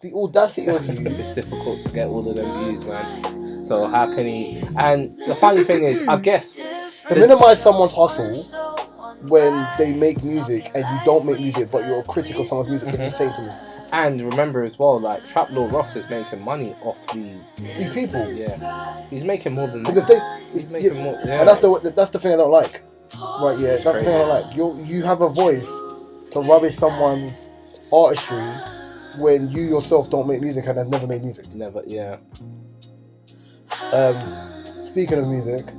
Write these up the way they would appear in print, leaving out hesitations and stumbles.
the audacity of you. It's difficult to get all of them views, man. So how can he? And the funny thing is, I guess to minimize someone's hustle when they make music and you don't make music, but you're a critic of someone's music, is insane to me. And remember as well, like Trap Lord Ross is making money off these people. Yeah, he's making more than because he's making more. Yeah. And that's the thing I don't like. Right? Yeah, that's the thing I don't like. You have a voice to rubbish someone's artistry when you yourself don't make music and have never made music. Never, yeah. Speaking of music,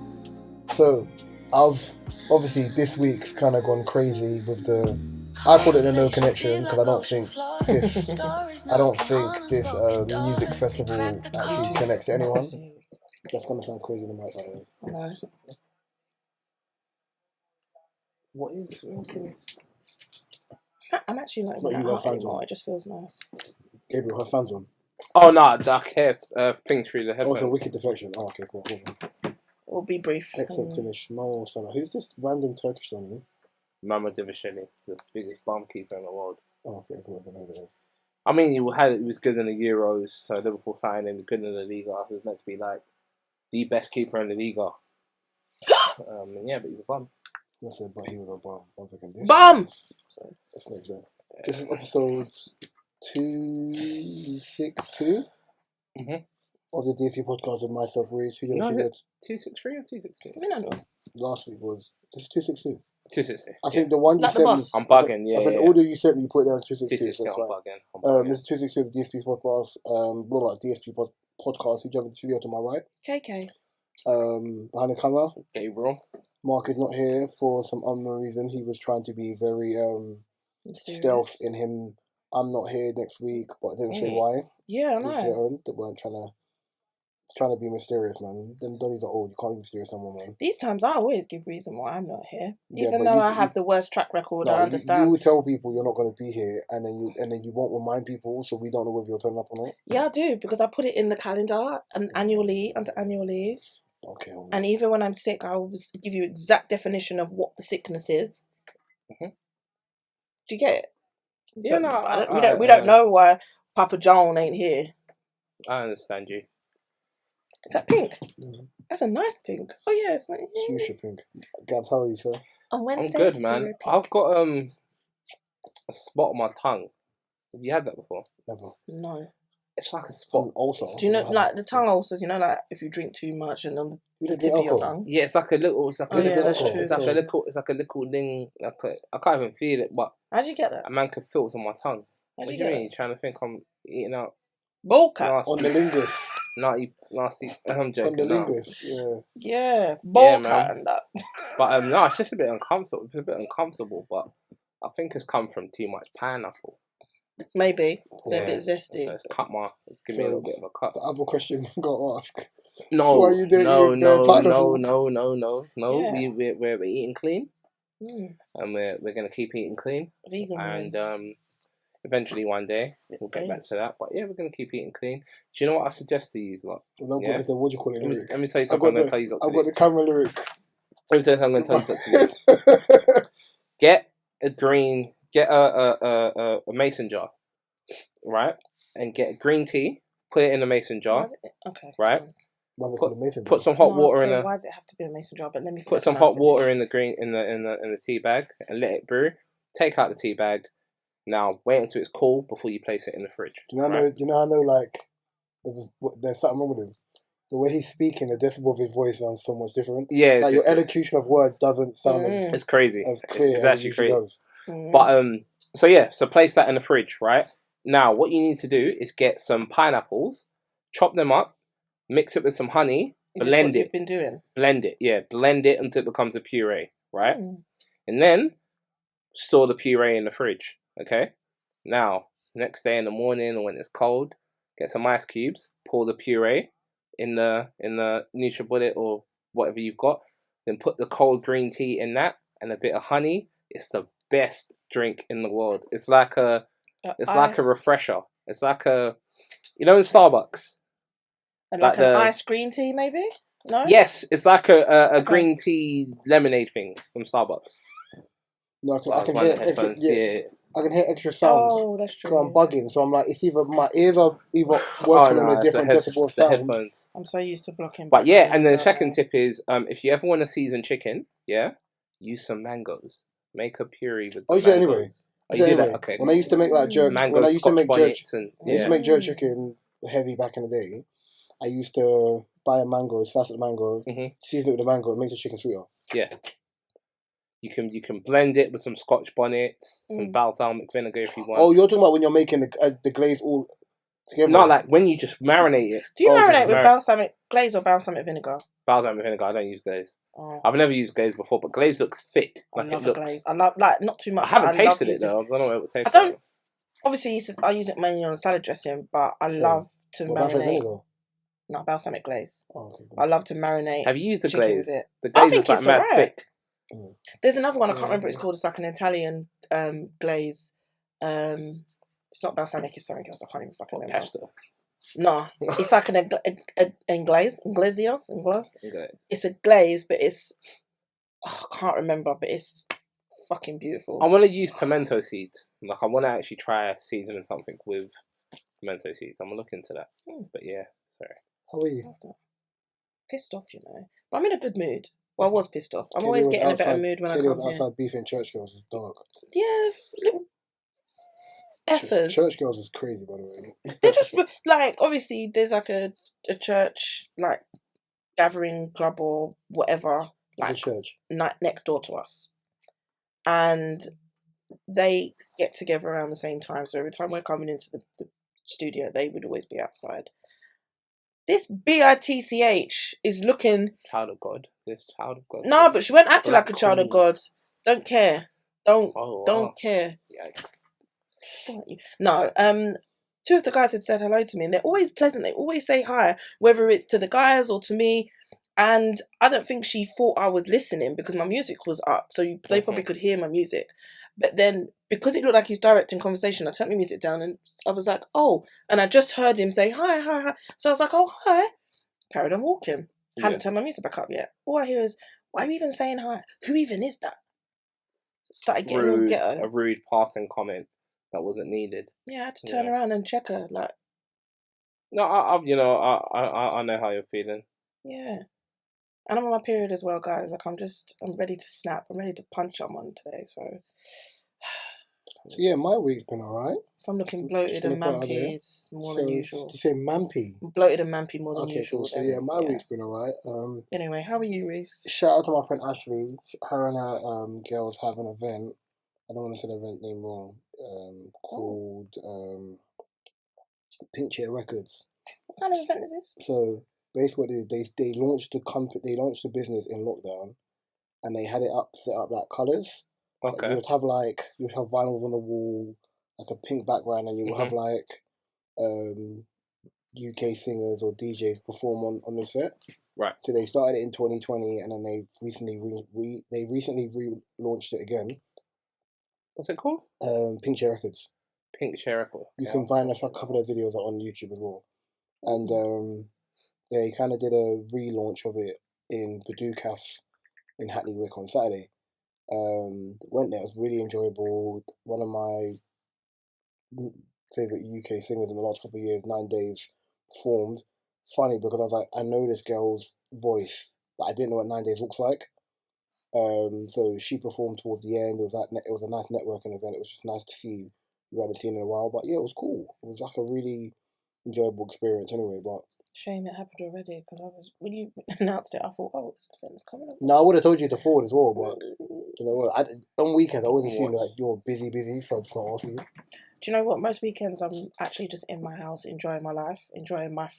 so I was obviously this week's kind of gone crazy with the. I call it a no connection because I don't think this music festival actually connects to anyone. That's gonna sound crazy in the mic, by the way. What is? I'm actually not even that hot anymore. It just feels nice. Gabriel, her fans on. Oh no, dark hair thing through the headphones. Also, wicked deflection. Oh, okay, cool. It'll be brief. Excellent finish. Mo Salah. Who's this random Turkish on? Mama Divisheli, the biggest bomb keeper in the world. Oh, okay, cool. I don't know who it is. I mean, he was good in the Euros, so Liverpool signed him. He was good in the Liga. He was meant to be like the best keeper in the Liga. Yeah, but he was a bum. I said, but he was a bum. Bum! So, that's next one. This is episode 262 of the DSP podcast with myself, Reese. Who did 263 or 262? I mean, I know. Last week was. This is 262. 260. I think the one you sent me. I'm bugging, yeah. I think the audio you sent me, you put it down as 262. So I'm bugging. This is 262 of the DSP podcast. DSP podcast. Who jumped in the studio to my right? KK. Behind the camera. Gabriel. Mark is not here for some unknown reason. He was trying to be very stealth in him. I'm not here next week, but I didn't say why. Yeah, I know. They weren't trying to be mysterious, man. Them Donnies are old. You can't be mysterious someone, man. These times I always give reason why I'm not here, even though I have the worst track record. I understand. You tell people you're not going to be here, and then you won't remind people, so we don't know whether you're turning up or not. Yeah, I do because I put it in the calendar and under annual leave. Okay. And even when I'm sick, I always give you exact definition of what the sickness is. Do you get it? Yeah, we don't know why Papa John ain't here. I understand you. Is that pink? That's a nice pink. Oh yeah, it's like fuchsia pink. Gabs, how are you, sir? On Wednesday, I'm good, man. I've got a spot on my tongue. Have you had that before? Never. No. It's like a spot. Also, do you know like the tongue ulcers? You know, like if you drink too much and on the tip of your tongue. Yeah, it's like a little. It's like a little. That's true. It's like a little. It's like a little thing. I can't even feel it, but how do you get that? A man can feel it on my tongue. What do you mean? You're trying to think I'm eating out? Bullcat on the lingus. Nasty. I'm joking. On the lingus, yeah. Bullcat and that. But no, it's just a bit uncomfortable. It's a bit uncomfortable, but I think it's come from too much pineapple. Maybe they're a bit zesty. So it's giving me a little bit of a cut. The other question I'm gonna ask. No, what are you doing? No. Yeah. We're eating clean, and we're gonna keep eating clean. Vegan. And eventually one day we'll get back to that. But yeah, we're gonna keep eating clean. Do you know what I suggest to use? Like, what do you call it? Let me tell you something. I've got the camera lyric. Let me tell you something. I'm going to tell you something to use. Get a mason jar, right? And get a green tea. Put it in a mason jar. Okay. Right. Why is it called a mason jar? Put some hot water in Why does it have to be a mason jar? But let me put some hot water in the the tea bag and let it brew. Take out the tea bag. Now wait until it's cool before you place it in the fridge. Do you know? I know. Like, there's something wrong with him. The way he's speaking, the decibel of his voice sounds so much different. Yeah, like your elocution of words doesn't sound it's crazy. As clear it's actually crazy. Does. But so place that in the fridge, right? Now what you need to do is get some pineapples, chop them up, mix it with some honey, blend it. You've been doing. Blend it, yeah. Blend it until it becomes a puree, right? And then store the puree in the fridge. Okay. Now next day in the morning or when it's cold, get some ice cubes, pour the puree in the NutriBullet or whatever you've got. Then put the cold green tea in that and a bit of honey. It's the best drink in the world. It's like a refresher. It's like in Starbucks. And like an iced green tea, maybe? No. Yes, it's like a green tea lemonade thing from Starbucks. No, I I can hear extra sounds. Oh, that's true. So I'm bugging. So I'm like, it's either my ears are working on a different decibel of the sound. headphones. I'm so used to blocking. But yeah, and the second tip is, if you ever want to season chicken, use some mangoes. Make a puree with the mangoes. Anyway. Oh, you do that? Okay. When I used to make like jerk, mango, when I used to make jerk, I used to make jerk chicken heavy back in the day. I used to buy a mango, slice the mango, season it with the mango, and make the chicken sweeter. Yeah. You can blend it with some Scotch bonnets, some balsamic vinegar if you want. Oh, you're talking about when you're making the glaze all together? Not like when you just marinate it. Do you marinate with balsamic glaze or balsamic vinegar? Balsamic vinegar. I don't use glaze. Oh. I've never used glaze before, but glaze looks thick. I love a glaze. I love not too much. I haven't tasted it though. I don't know what it would taste like. Obviously, I use it mainly on salad dressing, but I love to marinate. Not balsamic glaze. Oh, okay. I love to marinate. Have you used the glaze? With it. The glaze is like mad thick. There's another one I can't remember. It's called. It's like an Italian glaze. It's not balsamic. It's something else. I can't even fucking remember. Pesto. No, it's like an inglaze. It's a glaze, but it's I can't remember, but it's fucking beautiful. I want to use pimento seeds. Like I want to actually try seasoning something with pimento seeds. I'm gonna look into that. But yeah, sorry. How are you? Pissed off, you know. But I'm in a good mood. Well, I was pissed off. I'm always getting a better mood when I come was outside beefing church girls. It's dark. Yeah, little effers. Church girls is crazy, by the way. They're just like, obviously, there's like a church like gathering club or whatever, like a church next door to us, and they get together around the same time. So every time we're coming into the studio, they would always be outside. This bitch is looking child of God. This child of God. No, but she went acting like a child of God. Don't care. Don't care. Yikes. No. Two of the guys had said hello to me, and they're always pleasant. They always say hi, whether it's to the guys or to me. And I don't think she thought I was listening because my music was up, so they probably could hear my music. But then, because it looked like he's directing conversation, I turned my music down and I was like, oh. And I just heard him say, hi, hi, hi. So I was like, oh, hi. Carried on walking. Hadn't turned my music back up yet. All I hear is, why are you even saying hi? Who even is that? Started getting all ghetto. A rude passing comment that wasn't needed. Yeah, I had to turn around and check her. Like, no, I know how you're feeling. Yeah. And I'm on my period as well, guys. Like, I'm ready to snap. I'm ready to punch someone today, so yeah, my week's been alright. If I'm looking bloated and mampy, it's more than usual. Did you say mampy? Bloated and mampy more than usual. Cool. So yeah, my week's been alright. Anyway, how are you, Reese? Shout out to my friend Ashley. Her and her girls have an event. I don't want to say the event name wrong. Called Pink Chair Records. What kind of event is this? So basically, they launched the company. They launched the business in lockdown, and they had it set up like colours. Okay. You'd have vinyls on the wall, like a pink background, and you would have like UK singers or DJs perform on the set. Right. So they started it in 2020, and then they recently relaunched it again. What's it called? Pink Chair Records. Pink Chair Records. You can find a couple of videos on YouTube as well, and they kind of did a relaunch of it in Badoo Cafe in Hackney Wick on Saturday. Went there. It was really enjoyable. One of my favourite UK singers in the last couple of years, 9 Days, performed. Funny because I was like, I know this girl's voice, but I didn't know what 9 Days looks like. So she performed towards the end. It was a nice networking event. It was just nice to see. We hadn't seen in a while, but yeah, it was cool. It was like a really enjoyable experience anyway. But shame it happened already because when you announced it, I thought, oh, this event's coming up. No, I would have told you to forward as well, but you know what? On weekends, I always assume like you're busy, so I just not ask you. Do you know what? Most weekends, I'm actually just in my house, enjoying my life, enjoying my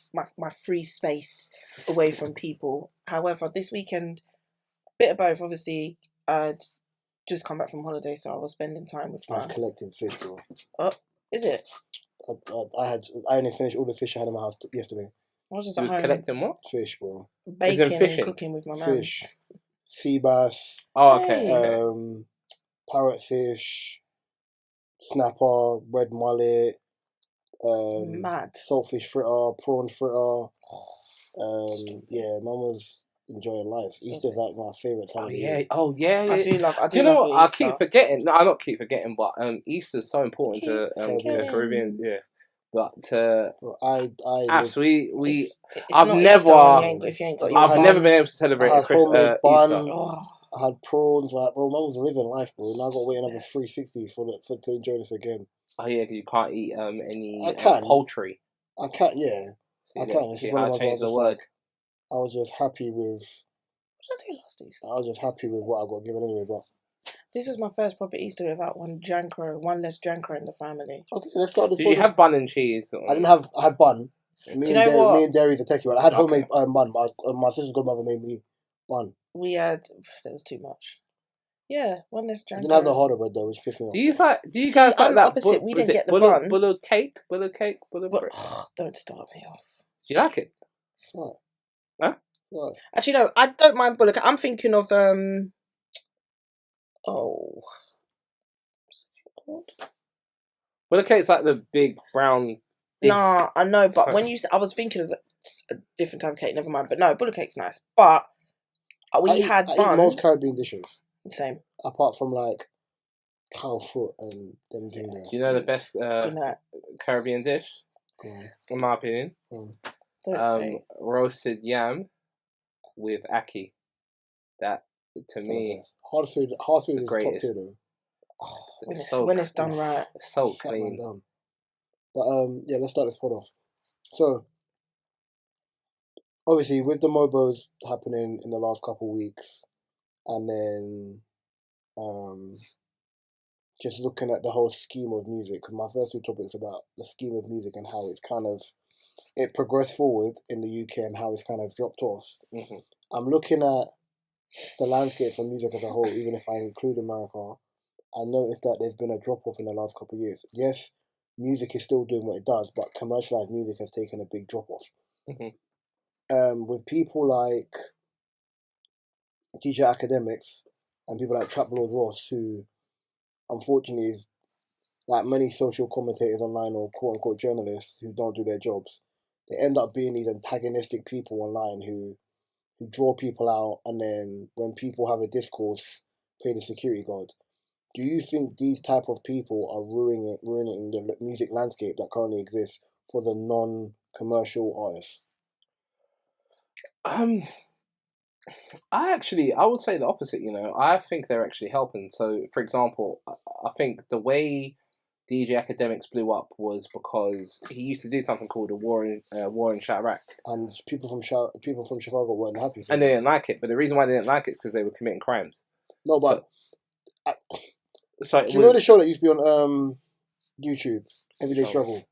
free space away from people. However, this weekend, bit of both. Obviously, I'd just come back from holiday, so I was spending time with I was collecting fish, bro. Oh, is it? I only finished all the fish I had in my house yesterday. I was just collecting what? Fish, bro. Baking and cooking with my man. Fish. Sea bass. Oh, okay. Parrotfish. Snapper. Red mullet. Mad. Saltfish fritter. Prawn fritter. Yeah, mum was enjoying life. Easter's like my favourite time of the year. Oh yeah. I do love. Do you know what? I Easter. keep forgetting. No, I don't keep forgetting, but Easter's so important to the Caribbean. Yeah, but I've never been able to celebrate Easter. Oh. I had prawns, like, bro, man was living life, bro. Now I've got to wait another 360 to enjoy this again. Oh yeah, because you can't eat any poultry. I can, yeah. I can. It's just one of my things. I was just happy with. What did I do last Easter? I was just happy with what I got given anyway, but. This was my first proper Easter without one less janker in the family. Okay, let's start this. Did you have bun and cheese? I didn't have. I had bun. Me and Dairy the techie one. I had homemade bun. My sister's godmother made me bun. There was too much. Yeah, one less janker. I didn't have the harder bread though, which pissed me off. Do you guys like that? Opposite, we didn't get the bun. Bullet cake, bread. Don't start me off. Do you like it? Right. Huh? Right. Actually, no, I don't mind bullet cake. I'm thinking of what's it called? Bullet cake's like the big brown. Nah, I know, but when you, I was thinking of a different type of cake. Never mind. But no, bullet cake's nice. But I eat most Caribbean dishes. Same. Apart from like cow foot and them things. Do you know the best Caribbean dish? In my opinion, roasted yam with ackee. That to me, hard food is top tier though. When it's done right, it's so clean. But yeah, let's start this pod off. So obviously with the Mobos happening in the last couple of weeks, and then just looking at the whole scheme of music, because my first two topics about the scheme of music and how it's kind of it progressed forward in the UK and how it's kind of dropped off. Mm-hmm. I'm looking at the landscape for music as a whole, even if I include America. I noticed that there's been a drop off in the last couple of years. Yes, music is still doing what it does, but commercialized music has taken a big drop off. Mm-hmm. With people like DJ Academics and people like Trap Lord Ross, who unfortunately, like many social commentators online or quote unquote journalists who don't do their jobs, they end up being these antagonistic people online who draw people out, and then when people have a discourse, play the security guard. Do you think these type of people are ruining the music landscape that currently exists for the non-commercial artists? I would say the opposite. I think they're actually helping. So, for example, I think the way DJ Academics blew up was because he used to do something called a War in Chirac, and people from Chicago weren't happy. And they didn't like it. But the reason why they didn't like it is because they were committing crimes. No, but do you know the show that used to be on YouTube, Everyday Struggle?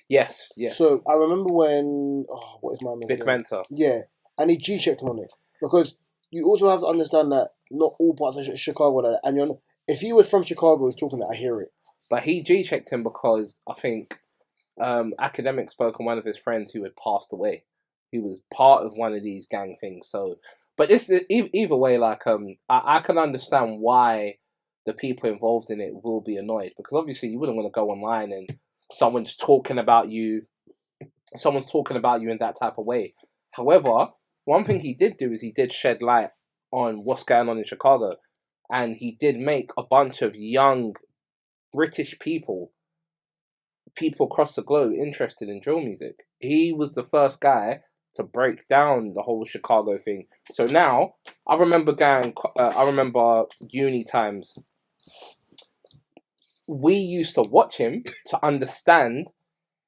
Yes. So I remember when what is my name? Vic Mentor. Yeah, and he G-checked him on it, because you also have to understand that not all parts of Chicago are that, and if he was from Chicago, he's talking that, I hear it. But he G-checked him because I think Academic spoke on one of his friends who had passed away. He was part of one of these gang things. So, but either way, like I can understand why the people involved in it will be annoyed, because obviously you wouldn't want to go online and someone's talking about you in that type of way. However, one thing he did do is he did shed light on what's going on in Chicago, and he did make a bunch of young British people across the globe interested in drill music. He was the first guy to break down the whole Chicago thing. So now, I remember uni times, we used to watch him to understand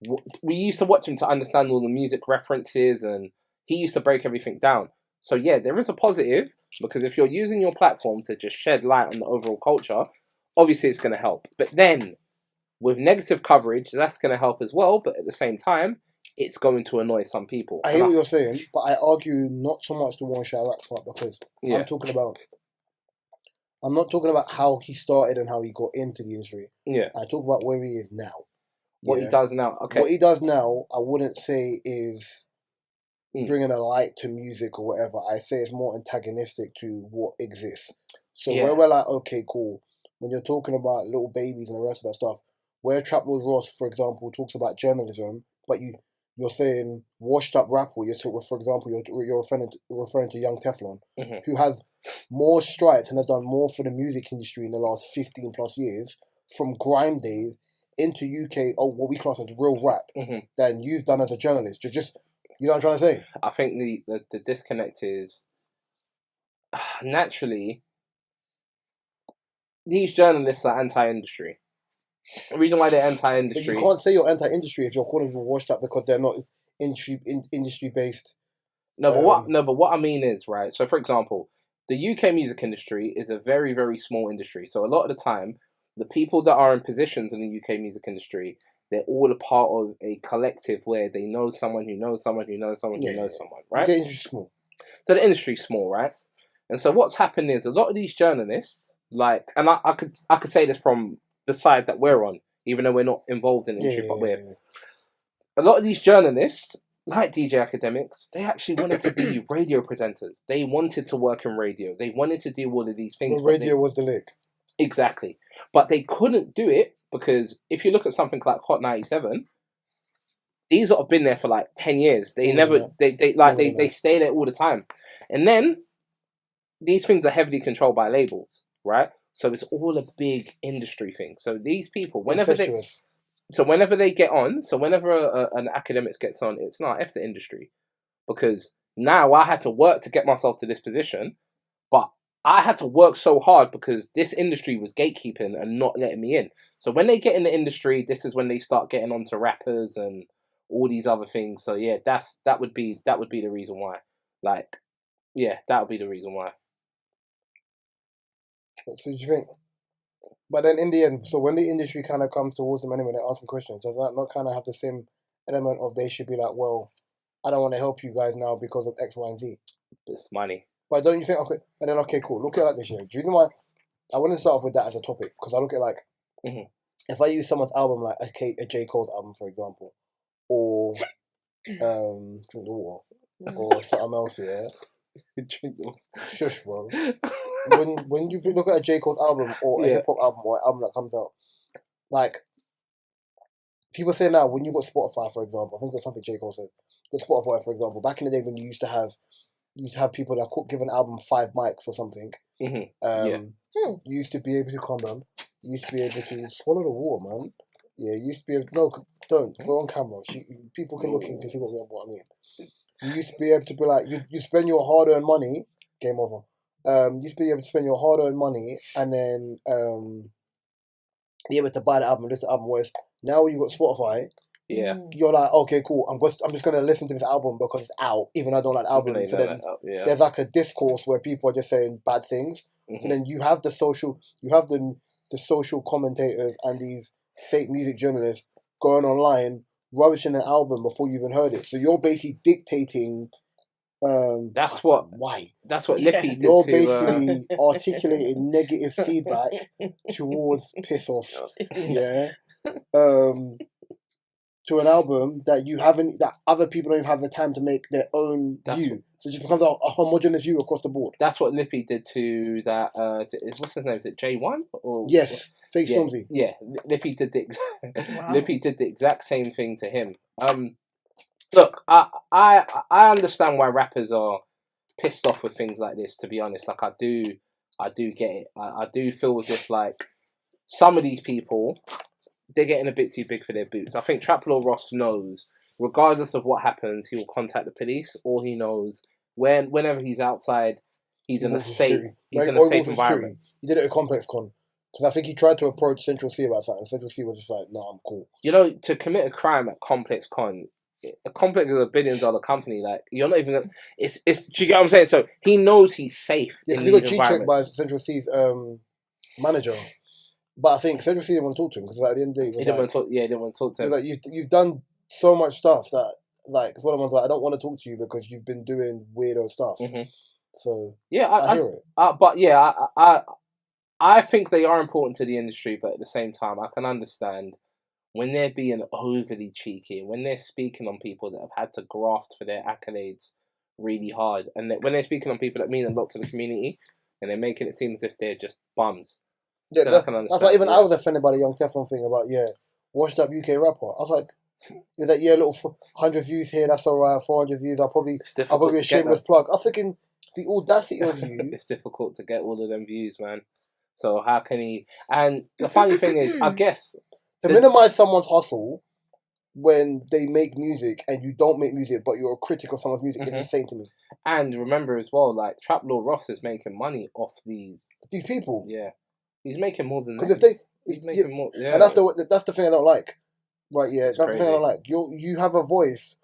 all the music references, and he used to break everything down. So yeah, there is a positive, because if you're using your platform to just shed light on the overall culture, obviously it's going to help. But then, with negative coverage, that's going to help as well, but at the same time, it's going to annoy some people. I hear what you're saying, but I argue not so much the One Chirac part, because I'm not talking about how he started and how he got into the industry. Yeah. I talk about where he is now. What he does now. Okay. What he does now, I wouldn't say is bringing a light to music or whatever. I say it's more antagonistic to what exists. So where we're like, okay, cool. When you're talking about little babies and the rest of that stuff, where Trap Lord Ross, for example, talks about journalism, but you're saying washed up rapper. For example, you're referring to Young Teflon, who has more stripes and has done more for the music industry in the last 15 plus years, from grime days into UK, what we class as real rap, than you've done as a journalist. You know what I'm trying to say? I think the disconnect is naturally these journalists are anti-industry. The reason why they're anti-industry, but you can't say you're anti-industry if you're calling them washed up because they're not industry based. But what I mean is, right, so for example, the UK music industry is a very, very small industry. So a lot of the time, the people that are in positions in the UK music industry, they're all a part of a collective where they know someone who knows someone who knows someone who knows someone, right? The industry's small. So the industry's small, right? And so what's happened is a lot of these journalists, like, and I could say this from the side that we're on, even though we're not involved in the industry, but we're. A lot of these journalists, like DJ Academics, they actually wanted to be radio presenters. They wanted to work in radio. They wanted to do all of these things. But radio was the lick. Exactly. But they couldn't do it because if you look at something like Hot 97, these have been there for like 10 years. They they stay there all the time. And then these things are heavily controlled by labels, right? So it's all a big industry thing. So these people, whenever they get on, whenever an academics gets on, it's not F the industry. Because now I had to work to get myself to this position, but I had to work so hard because this industry was gatekeeping and not letting me in. So when they get in the industry, this is when they start getting onto rappers and all these other things. So yeah, that would be the reason why. Like, yeah, that would be the reason why. So do you think? But then in the end, so when the industry kind of comes towards them anyway, they ask them questions, does that not kind of have the same element of they should be like, well, I don't want to help you guys now because of X, Y, and Z? It's money. But don't you think, okay, cool, look at it like this, yeah. Do you know why? I want to start off with that as a topic, because I look at like, if I use someone's album, like a J. Cole's album, for example, or Drink the Water, or something else, yeah. Drink the Water. Shush, bro. When you look at a J. Cole's album or a hip hop album or an album that comes out, like people say now, when you got Spotify, for example, I think it's something J. Cole said. With Spotify, for example, back in the day when you used to have people that could give an album 5 mics or something. You used to be able to calm down. You used to be able to swallow the water, man. Yeah, you used to be able don't go on camera. People can look in to see what I mean. You used to be able to be like you spend your hard-earned money. Game over. You used to be able to spend your hard-earned money and then be able to buy the album, listen to the album. Whereas now when you got Spotify, you're like, okay, cool. I'm just gonna listen to this album because it's out, even though I don't like the album. So then there's like a discourse where people are just saying bad things. So then you have the social commentators and these fake music journalists going online rubbishing an album before you even heard it. So you're basically dictating. That's what Lippy did. You're basically articulating negative feedback towards piss off. Yeah. To an album that other people don't even have the time to make their own view. So it just becomes a homogeneous view across the board. That's what Lippy did to that. What's his name? Is it J1? Or yes, Fake Stormzy. Yeah, Lippy did Lippy did the exact same thing to him. Look, I understand why rappers are pissed off with things like this. To be honest, like I do get it. I do feel as if like some of these people, they're getting a bit too big for their boots. I think Trap Lord Ross knows, regardless of what happens, he will contact the police, or he knows whenever he's outside, he's in a safe environment. He did it at Complex Con. Because I think he tried to approach Central C about something. Central C was just like, no, I'm cool. You know, to commit a crime at Complex Con, a Complex is a $1 billion company. Like, you're not even... Do you get what I'm saying? So, he knows he's safe in these environments. Yeah, because he got cheat-checked by Central C's manager. But I think Central C didn't want to talk to him because at the end of the day, he didn't want to talk to him. Like, you've done so much stuff that, like, it's one of the ones like, I don't want to talk to you because you've been doing weirdo stuff. So, yeah, I hear it. But yeah, I think they are important to the industry, but at the same time, I can understand when they're being overly cheeky, when they're speaking on people that have had to graft for their accolades really hard, and when they're speaking on people that mean a lot to the community, and they're making it seem as if they're just bums. Yeah, that's why even I was offended by the Young Teflon thing about washed up UK rapper. I was like, It's like, yeah, little 100 views here, that's alright. 400 views, I'll probably be a shameless plug. I'm thinking the audacity of you. It's difficult to get all of them views, man. So how can he? And the funny thing is, I guess to minimize someone's hustle when they make music and you don't make music, but you're a critic of someone's music, is insane to me. And remember as well, like Trap Lord Ross is making money off these people. Yeah, he's making more than that. Because he's making more. Yeah, and that's the thing I don't like. Right? Yeah, that's crazy. the thing I don't like. You have a voice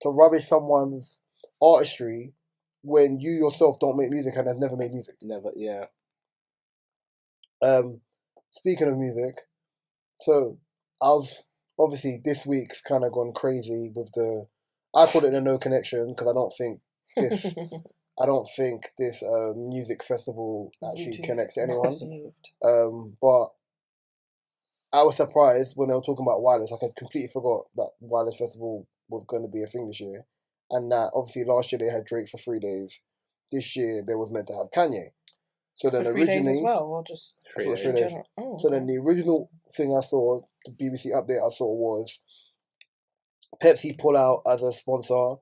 to rubbish someone's artistry when you yourself don't make music and have never made music. Never. Yeah. Speaking of music, so I was obviously this week's kind of gone crazy with I called it a no connection because I don't think this music festival actually connects to anyone. But I was surprised when they were talking about Wireless. Like I completely forgot that Wireless Festival was going to be a thing this year, and that obviously last year they had Drake for 3 days. This year they was meant to have Kanye. So then for 3 days as well, or just 3 days. Oh, so then the original thing I saw, the BBC update I saw was Pepsi pull out as a sponsor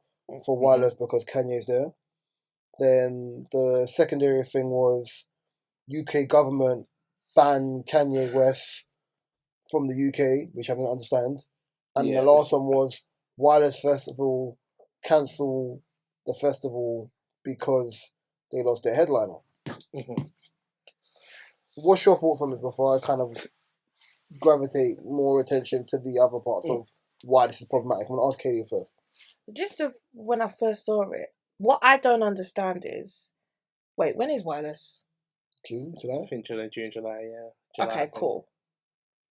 for Wireless because Kanye's there. Then the secondary thing was UK government ban Kanye West from the UK, which I don't understand. And the last one was Wireless Festival cancel the festival because they lost their headliner. What's your thoughts on this before I kind of gravitate more attention to the other parts of why this is problematic? I'm going to ask Katie first. Just when I first saw it, what I don't understand is, wait, when is Wireless? June, July, yeah. July, okay, cool.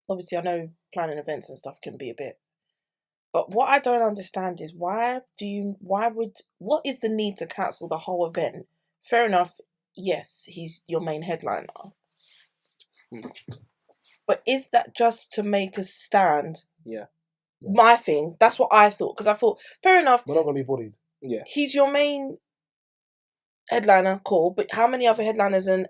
Obviously, I know planning events and stuff can be a bit, but what I don't understand is what is the need to cancel the whole event? Fair enough, yes, he's your main headliner. But is that just to make a stand? Yeah. My thing. That's what I thought. Because I thought, fair enough. We're not going to be bullied. Yeah. He's your main headliner, cool. But how many other headliners and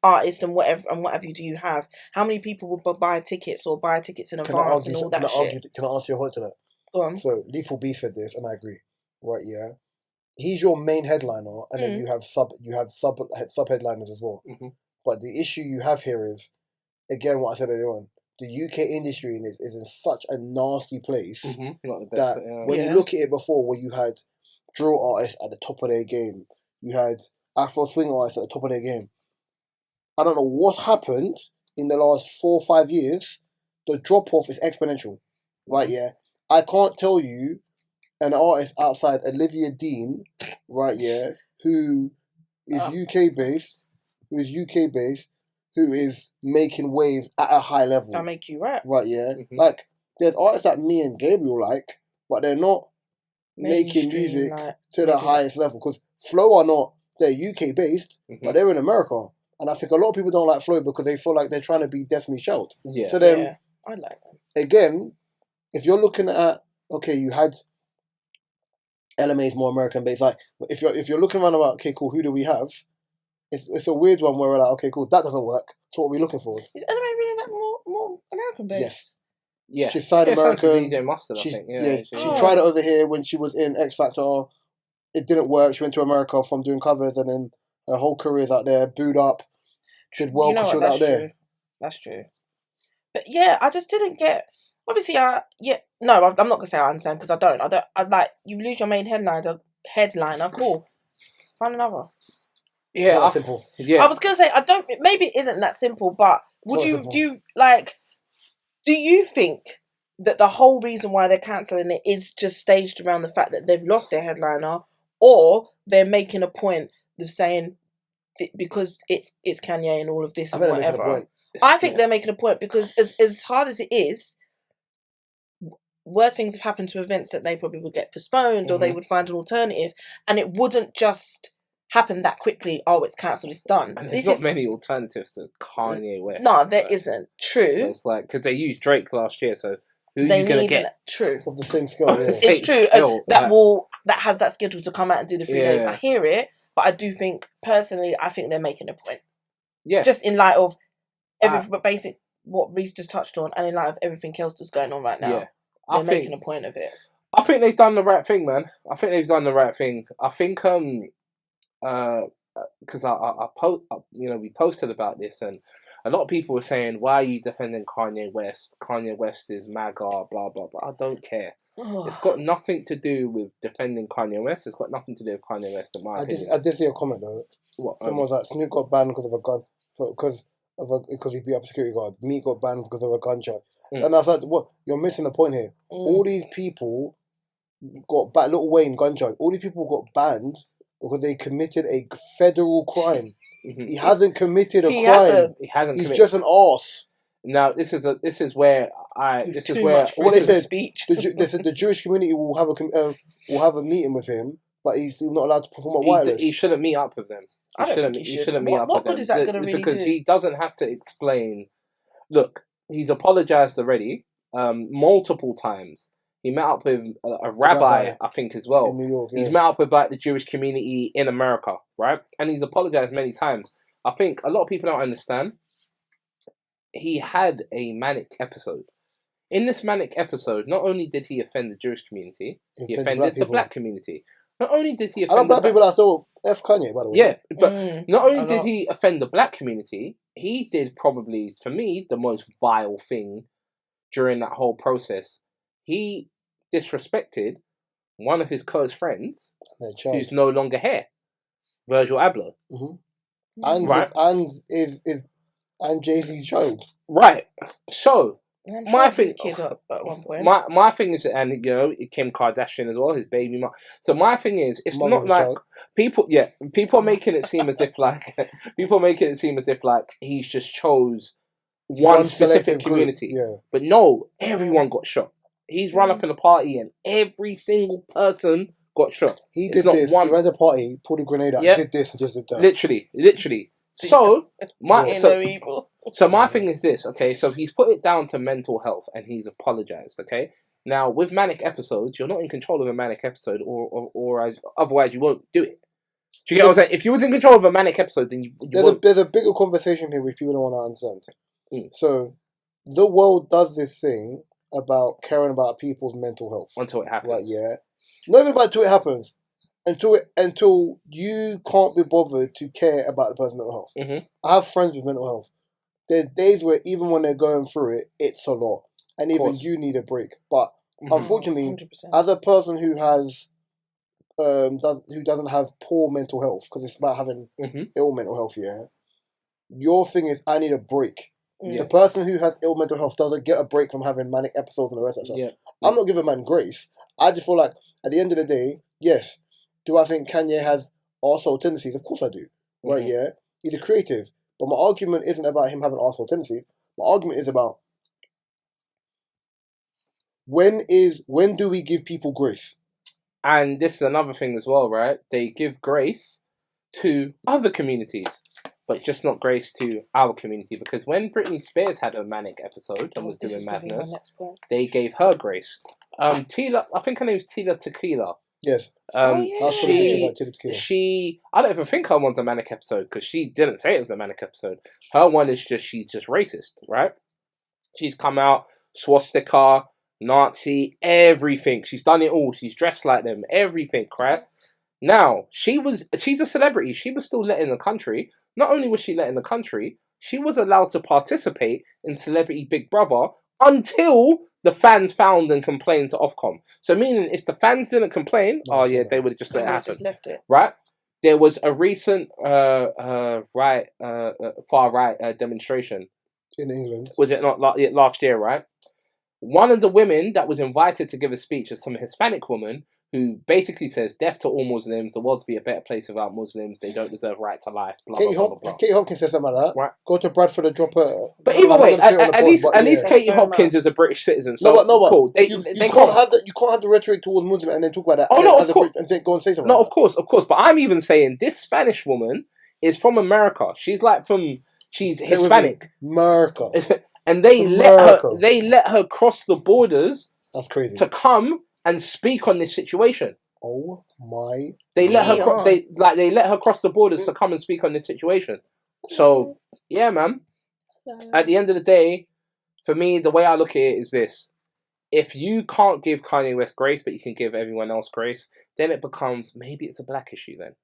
artists and whatever do you have? How many people would buy tickets in advance and all that shit? Can I ask your point to that? Go on. So Lethal B said this, and I agree. Right? Yeah. He's your main headliner, and then you have sub headliners as well. But the issue you have here is, again, what I said earlier on, the UK industry is in such a nasty place that when you look at it before, where you had drill artists at the top of their game, you had Afro swing artists at the top of their game. I don't know what's happened in the last 4 or 5 years. The drop off is exponential, right? Yeah, I can't tell you an artist outside Olivia Dean, right? Yeah, who is UK based. Who is making waves at a high level. I make you rap. Right, yeah. Like, there's artists that me and Gabriel like, but they're not making music to the highest level. Because Flow are not, they're UK based, but they're in America. And I think a lot of people don't like Flow because they feel like they're trying to be Destiny's Child. Yeah. So then, I like them. Again, if you're looking at, okay, you had LMA's more American based. Like, if you're looking around about, okay, cool, who do we have? It's a weird one where we're like, okay, cool, that doesn't work. So what are we looking for? Is LMA really that more American based? Yes. Yeah. She's side American. DJ Mustard, I think. She tried it over here when she was in X Factor. It didn't work. She went to America from doing covers, and then her whole career's out there, booed up. Did well because she was out there. That's true. But yeah, I just didn't get. Obviously, I'm not gonna say I understand because I don't. I like you lose your main headliner. Cool, find another. Yeah, simple. Yeah, I was gonna say I don't. Maybe it isn't that simple, but do you think that the whole reason why they're cancelling it is just staged around the fact that they've lost their headliner, or they're making a point of saying because it's Kanye and all of this and whatever? I think they're making a point because as hard as it is, worse things have happened to events that they probably would get postponed or they would find an alternative, and it wouldn't just happen that quickly. Oh, it's cancelled, it's done. And there's not many alternatives to Kanye West. No, there isn't. True. So it's like, because they used Drake last year, so who are you going to get? True. Of the same skill, yeah. It's true. That has that schedule to come out and do the 3 days. I hear it, but I do think, personally, I think they're making a point. Yeah. Just in light of what Reese just touched on, and in light of everything else that's going on right now. Yeah. they're making a point of it. I think they've done the right thing, man. I think they've done the right thing. I think because we posted about this, and a lot of people were saying, "Why are you defending Kanye West? Kanye West is MAGA, blah blah blah." I don't care. It's got nothing to do with defending Kanye West. It's got nothing to do with Kanye West, in my opinion. I did see a comment though. What? Someone was like, Snoop got banned because of a gun, because he beat up a security guard. Meat got banned because of a gunshot. And I was like, what? You're missing the point here. All these people got banned. Lil Wayne gunshot. All these people got banned because they committed a federal crime. He hasn't committed a crime. He hasn't. He's just an arse. Now this is where what they said. Speech. They said the Jewish community will have a meeting with him, but he's still not allowed to perform at wireless. He shouldn't meet up with them. He shouldn't meet up with them. What good is that going to really do? Because he doesn't have to explain. Look, he's apologized already, multiple times. He met up with a rabbi, I think, as well. In New York, He's met up with like the Jewish community in America, right? And he's apologized many times. I think a lot of people don't understand. He had a manic episode. In this manic episode, not only did he offend the Jewish community, he offended the black community. Not only did he offend I know black people that saw F Kanye, by the way. Yeah, but not only did he offend the black community, he did probably, for me, the most vile thing during that whole process. He disrespected one of his close friends, who's no longer here, Virgil Abloh. And Jay-Z's child. Right. So my thing, kid up at one point. My thing is, and Kim Kardashian as well, his baby mom. So my thing is, it's not like people are making it seem as if like he's just chose one specific community. Yeah. But no, everyone got shot. He's run up in a party and every single person got shot. He did this. He ran the party, pulled a grenade out, did this, and just did that. Literally. So my thing is this, okay? So he's put it down to mental health and he's apologized, okay? Now with manic episodes, you're not in control of a manic episode, or otherwise you won't do it. Do you get what I'm saying? If you was in control of a manic episode, then there's a bigger conversation here which people don't want to understand. So the world does this thing about caring about people's mental health until it happens. Right? Yeah. Not even about until it happens. Until you can't be bothered to care about the person's mental health. I have friends with mental health. There's days where even when they're going through it, it's a lot, and even you need a break. But unfortunately, 100%. As a person who has who doesn't have poor mental health, because it's about having ill mental health, your thing is I need a break. The person who has ill mental health doesn't get a break from having manic episodes and the rest of that stuff. I'm not giving man grace. I just feel like at the end of the day, yes. Do I think Kanye has arsehole tendencies? Of course I do. Right, yeah? He's a creative. But my argument isn't about him having arsehole tendencies. My argument is about when do we give people grace? And this is another thing as well, right? They give grace to other communities, but just not grace to our community. Because when Britney Spears had a manic episode and was doing madness, they gave her grace. Tila, I think her name is Tila Tequila. Yes. She I don't even think her one's a manic episode because she didn't say it was a manic episode. Her one is she's just racist, right? She's come out, swastika, Nazi, everything. She's done it all. She's dressed like them, everything, right? Now, she's a celebrity. She was still let in the country. Not only was she let in the country, she was allowed to participate in Celebrity Big Brother until the fans found and complained to Ofcom. So meaning if the fans didn't complain, they would have just let it happen. Just left it. Right? There was a recent far right demonstration. In England. Was it not last year, right? One of the women that was invited to give a speech is some Hispanic woman who basically says, death to all Muslims, the world to be a better place without Muslims, they don't deserve right to life, blah, blah, blah, blah. Katie Hopkins says something like that. Right. Go to Bradford and drop her. But either way, at least Katie Hopkins is a British citizen, so cool. You can't have the rhetoric towards Muslims and then talk about that. Oh, no, of course. And then go and say something. No, of course. But I'm even saying this Spanish woman is from America. She's Hispanic. America. And they let her cross the borders. That's crazy. To come and speak on this situation. Oh my! They let her. They let her cross the borders to come and speak on this situation. So yeah, man. At the end of the day, for me, the way I look at it is this: if you can't give Kanye West grace, but you can give everyone else grace, then it becomes, maybe it's a black issue then.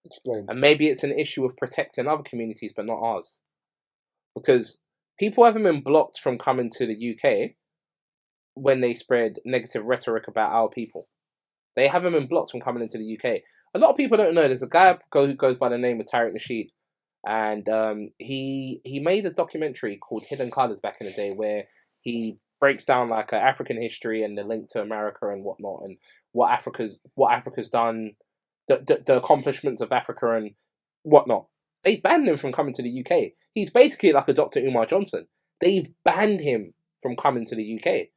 Explain. And maybe it's an issue of protecting other communities, but not ours. Because people haven't been blocked from coming to the UK when they spread negative rhetoric about our people. They haven't been blocked from coming into the UK. A lot of people don't know, there's a guy who goes by the name of Tariq Nasheed, and he made a documentary called Hidden Colours back in the day, where he breaks down like African history and the link to America and whatnot, and what Africa's done, the accomplishments of Africa and whatnot. They banned him from coming to the UK. He's basically like a Dr. Umar Johnson. They've banned him from coming to the UK.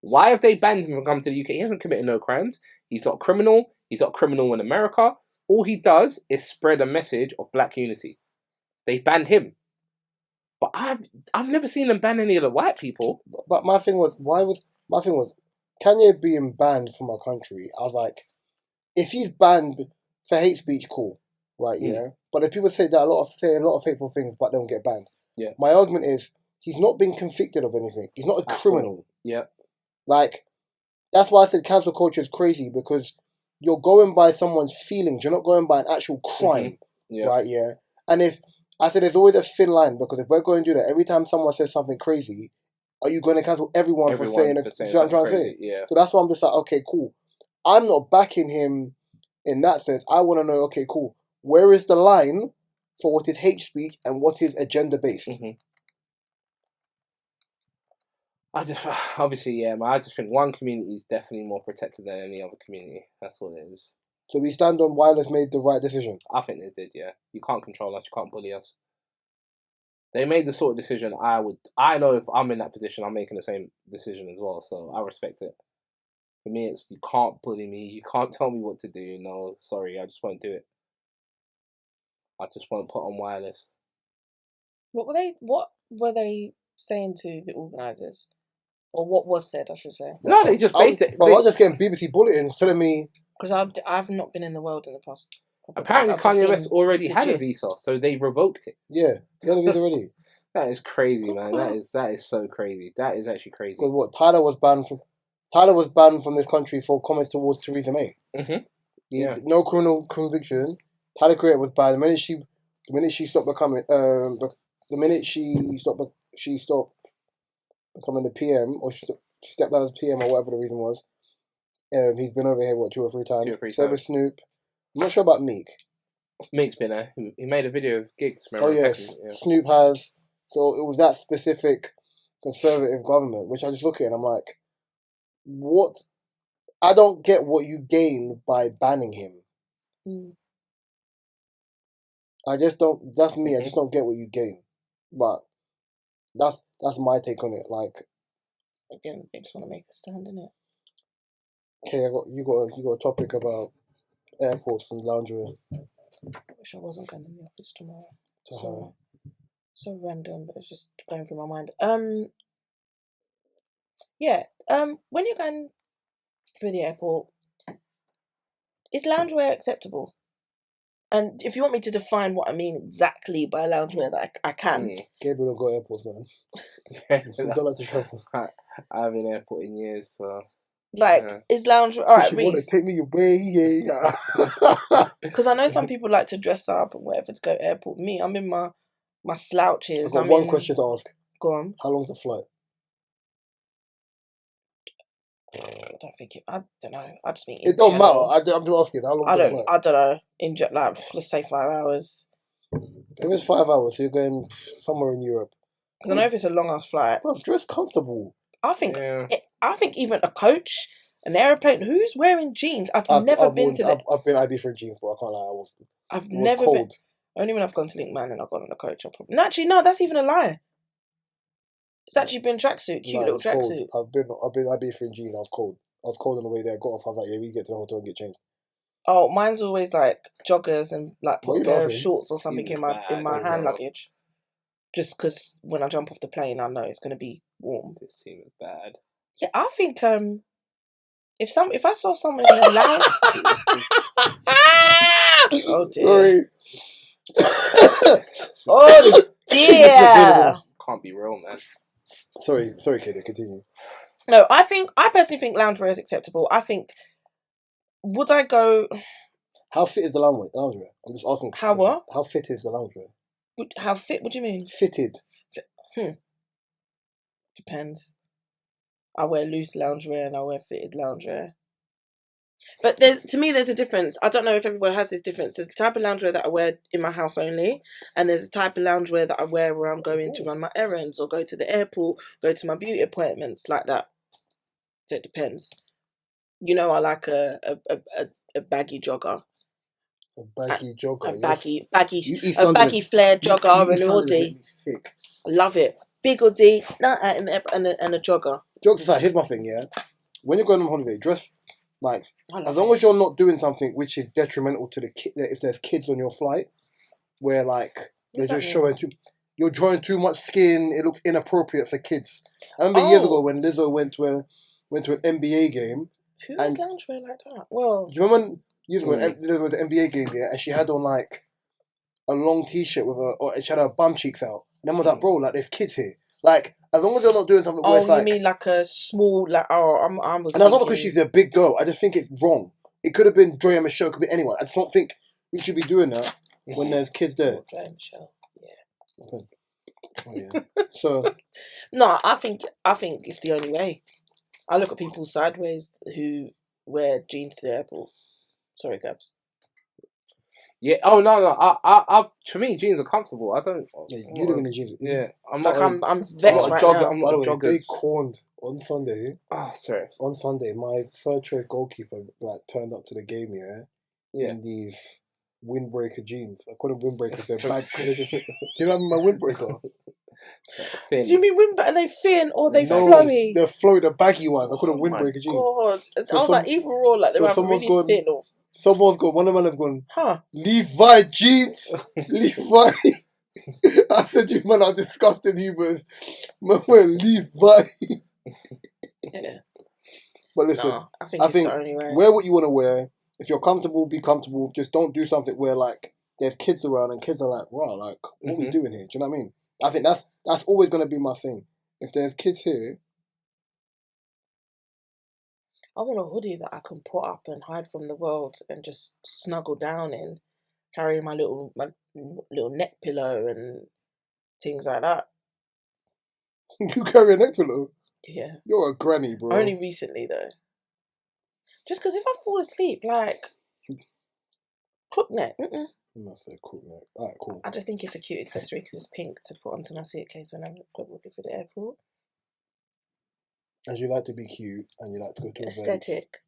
Why have they banned him from coming to the UK? He hasn't committed no crimes. He's not a criminal. He's not a criminal in America. All he does is spread a message of black unity. They've banned him. But I've never seen them ban any of the white people. But my thing was Kanye being banned from our country. I was like, if he's banned for hate speech, cool, right? Yeah. But if people say a lot of hateful things, but don't get banned. Yeah. My argument is he's not been convicted of anything. He's not a criminal. Yeah. Like, that's why I said cancel culture is crazy, because you're going by someone's feelings. You're not going by an actual crime, right? Yeah. And if I said there's always a thin line, because if we're going to do that every time someone says something crazy, are you going to cancel everyone for saying you know what I'm trying to say? Yeah. So that's why I'm just like, okay, cool. I'm not backing him in that sense. I want to know, okay, cool. Where is the line for what is hate speech and what is agenda based? I just I just think one community is definitely more protected than any other community. That's all it is. So we stand on Wireless made the right decision. I think they did, yeah. You can't control us, you can't bully us. They made the sort of decision I know if I'm in that position, I'm making the same decision as well, so I respect it. For me, it's, you can't bully me, you can't tell me what to do, no, sorry, I just won't do it. I just won't put on Wireless. What were they saying to the organisers? Or what was said, I should say. No, they just baked it. I was just getting BBC bulletins telling me... Because I've not been in the world in the past. Apparently Kanye West already had a visa, so they revoked it. Yeah, he had a visa already. That is crazy, man. That is so crazy. That is actually crazy. Because what, Tyler was banned from this country for comments towards Theresa May. No criminal conviction. Tyler Creator was banned. The minute she stopped becoming becoming the PM, or she stepped down as PM, or whatever the reason was. He's been over here, 2 or 3 times. So was Snoop. I'm not sure about Meek. Meek's been there. He made a video of gigs. Oh yes, Snoop has. So it was that specific conservative government, which I just look at and I'm like, what? I don't get what you gain by banning him. I just don't. That's me. I just don't get what you gain. But that's my take on it. Like, again, they just want to make a stand in it. Okay, you got a topic about airports and loungewear. I wish I wasn't going in the office tomorrow. So random, but it's just going through my mind. When you're going through the airport, is loungewear acceptable? And if you want me to define what I mean exactly by loungewear, that I can. Gabriel don't go to airports, man. You don't like to travel. I haven't been airport in years, so. Is loungewear... Alright, Reese. You want to take me away, Because I know some people like to dress up and whatever to go to airport. Me, I'm in my slouches. I've got one question to ask. Go on. How long's the flight? I don't know. I just think it don't matter. I'm just asking. How long the flight? I don't know. Let's say 5 hours. If it's 5 hours, so you're going somewhere in Europe. Because I know if it's a long ass flight. Bro, dress comfortable. I think even a coach, an airplane. Who's wearing jeans? I've never been to. I've been IB for jeans, bro. I can't lie. I've never been. Only when I've gone to Linkman and I've gone on a coach. Actually, no, that's even a lie. It's actually been tracksuit, cute little tracksuit. I've been IB for jeans. I was cold. On the way there. Got off. I was like, we get to the hotel and get changed. Oh, mine's always like joggers and like put a pair of shorts or something in my hand luggage. Just because when I jump off the plane, I know it's going to be warm. This team is bad. Yeah, I think if I saw someone in a lounge, oh dear, oh dear, can't be real, man. Sorry, Katie, continue. No, I personally think loungewear is acceptable. I think, would I go... How fit is the loungewear? I'm just asking. How what? How fit is the loungewear? How fit? What do you mean? Fitted. Depends. I wear loose loungewear and I wear fitted loungewear. But to me, there's a difference. I don't know if everyone has this difference. There's the type of loungewear that I wear in my house only, and there's a type of loungewear that I wear where I'm going to run my errands or go to the airport, go to my beauty appointments, like that. So it depends. You know, I like a baggy jogger. A baggy jogger. A baggy flare jogger and a hoodie. Sick. I love it. Big hoodie and a jogger. Jokes aside, here's my thing. Yeah, when you're going on holiday, dress like as long as you're not doing something which is detrimental to the kid. If there's kids on your flight, where like they're just showing you're drawing too much skin. It looks inappropriate for kids. I remember years ago when Lizzo went to an NBA game. Who has loungewear like that? Well, do you remember years ago when Lizzo went to an NBA game? Yeah, and she had on like a long t-shirt or she had her bum cheeks out. And then was like, bro, like there's kids here. Like as long as you're not doing something where it's like, you mean like a small like? I'm. And that's not because she's a big girl. I just think it's wrong. It could have been Drea Michelle. It could be anyone. I just don't think you should be doing that when there's kids there. Drea Michelle. Yeah. Oh, yeah. So no, I think it's the only way. I look at people sideways who wear jeans to the airport. Sorry, Gabs. Yeah. Oh no. I to me, jeans are comfortable. I don't. Yeah, you live in the jeans. Yeah. I'm vexed right now. By the way, they corned on Sunday. Sorry. On Sunday, my third choice goalkeeper like turned up to the game. Yeah. In these windbreaker jeans. I call them windbreakers. They're bad. Do you know my windbreaker? Do you mean windbreaker? Are they thin or they flowy? They're flowy, the baggy one. I call them windbreaker jeans. God, I was like either or, like they were really thin or. Someone's gone. One of them have gone. Levi jeans. Levi. I said, you man, I'm disgusted. You was wearing Levi. Yeah. But listen, I think the only way. Wear what you want to wear. If you're comfortable, be comfortable. Just don't do something where like there's kids around and kids are like, wow, like what are we doing here? Do you know what I mean? I think that's always gonna be my thing. If there's kids here. I want a hoodie that I can put up and hide from the world and just snuggle down in, carry my little neck pillow and things like that. You carry a neck pillow? Yeah. You're a granny, bro. Only recently though. Just because if I fall asleep, like crook neck. I say crook neck. Alright, cool. I just think it's a cute accessory because it's pink to put onto my suitcase when I'm walking through the airport. As you like to be cute and you like to go to events. Aesthetic.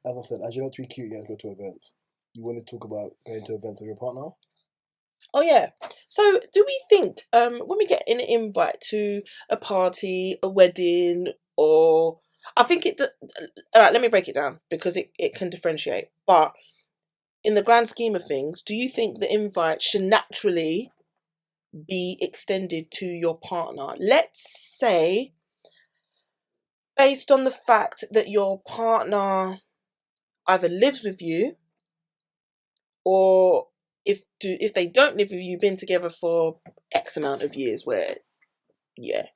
As I said, as you like to be cute, you like to go to events. You want to talk about going to events with your partner? Oh yeah. So do we think when we get an invite to a party, a wedding, or I think alright, let me break it down because it can differentiate. But in the grand scheme of things, do you think the invite should naturally be extended to your partner? Let's say based on the fact that your partner either lives with you or if they don't live with you, you've been together for X amount of years where, yeah.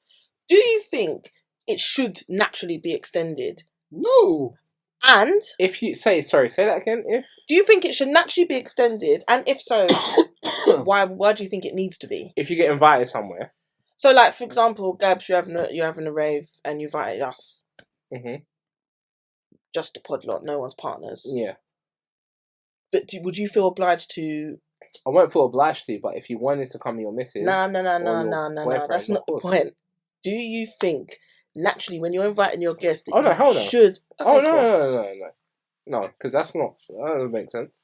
Do you think it should naturally be extended? No. And if you say that again. If do you think it should naturally be extended? And if so, why do you think it needs to be? If you get invited somewhere. So, like for example, Gabs, you're having a rave and you invited us. Just a podlot, no one's partners. Yeah. But would you feel obliged to? I won't feel obliged to, but if you wanted to come with your missus, no. That's not the point. Do you think naturally when you're inviting your guests that you should? Okay, no, because that doesn't make sense.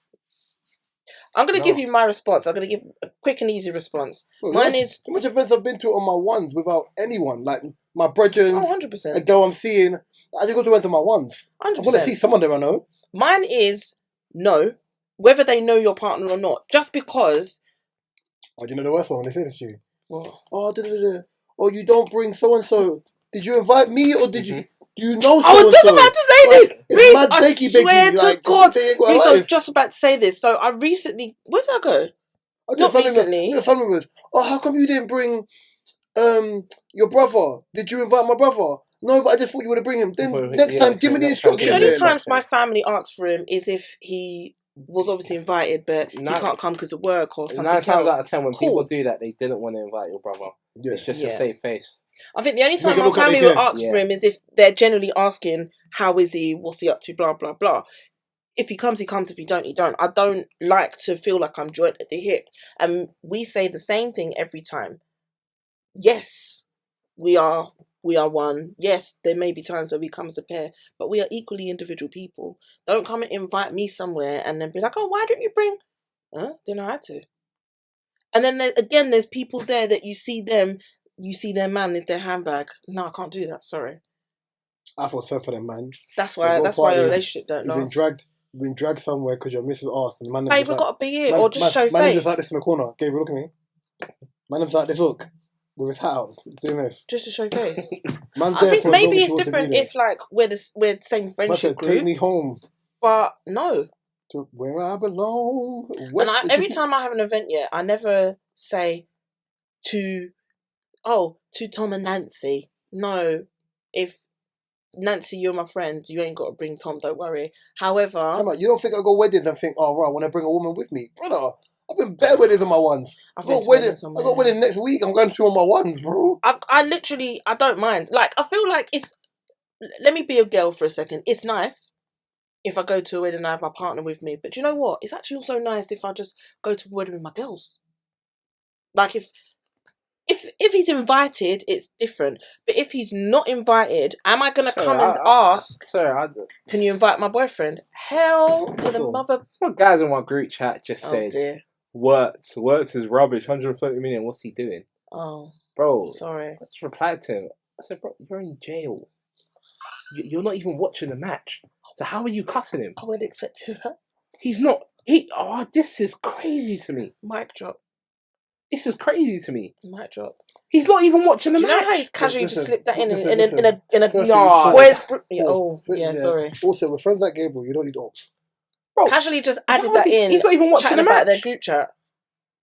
I'm going to give you my response. I'm going to give a quick and easy response. Mine is... How much events I've been to on my ones without anyone? Like, my brethren, 100%. A girl I'm seeing. I just go to events on my ones. 100%. I'm going to see someone there I know. Mine is no, whether they know your partner or not. Just because... Oh, do you know the worst one when they say this to you? What? Oh, you don't bring so-and-so. Did you invite me or did you... Do you know I was just about to say this! Reese, I swear to God! Reese, I was just about to say this. So I recently... Where did I go? Not recently. The family was, how come you didn't bring your brother? Did you invite my brother? No, but I just thought you would bring him. Then Well, next yeah, time, give me the next time, The instruction only then. times my family asks for him is if he was obviously invited, but he can't come because of work or something 9 times else. out of 10, when people do that, they didn't want to invite your brother. Yeah. It's just a safe face. I think the only time Make it my look like family they will care. ask for him is if they're generally asking, how is he, what's he up to, blah, blah, blah. If he comes, he comes. If he don't, he don't. I don't like to feel like I'm joined at the hip. And we say the same thing every time. Yes, we are one. Yes, there may be times where we come as a pair, but we are equally individual people. Don't come and invite me somewhere and then be like, oh, why don't you bring? Didn't know how to. And then there's people there that you see their man is their handbag. No, I can't do that. Sorry. I feel sorry for them, man. That's why a relationship don't last. Been dragged somewhere because your missus asked, and man, Hey, we've got to be here or just show face. Man, just like this in the corner. Gabriel, look at me. Man, like this, look, with his hat out, doing this, just to show face. Man's I think maybe it's different if like we're the same friendship group. Take me home. But no. To where I belong. Every time I have an event, I never say to Tom and Nancy. No, if Nancy, you're my friend, you ain't got to bring Tom, don't worry. However... you don't think I go weddings and think, oh, right, I want to bring a woman with me? Brother, I've been better weddings on my ones. I got wedding next week, I'm going to on my ones, bro. I don't mind. Like, I feel like it's... Let me be a girl for a second. It's nice if I go to a wedding and I have my partner with me. But you know what? It's actually also nice if I just go to a wedding with my girls. Like, if he's invited, it's different. But if he's not invited, am I going to come and ask, can you invite my boyfriend? Hell to the mother... One guys in my group chat just said, dear. Works is rubbish, 130 million, what's he doing? Oh. Bro. Sorry. I just replied to him. I said, bro, you're in jail. You're not even watching the match. So how are you cussing him? I would expect that. He's not... this is crazy to me. Mic drop. This is crazy to me. Mic drop. He's not even watching the match. Do you know how he's casually just slipped that in a sorry. Also, with friends like Gabriel, you don't need ops. Bro, casually just added that in. He's not even watching the match. About their group chat.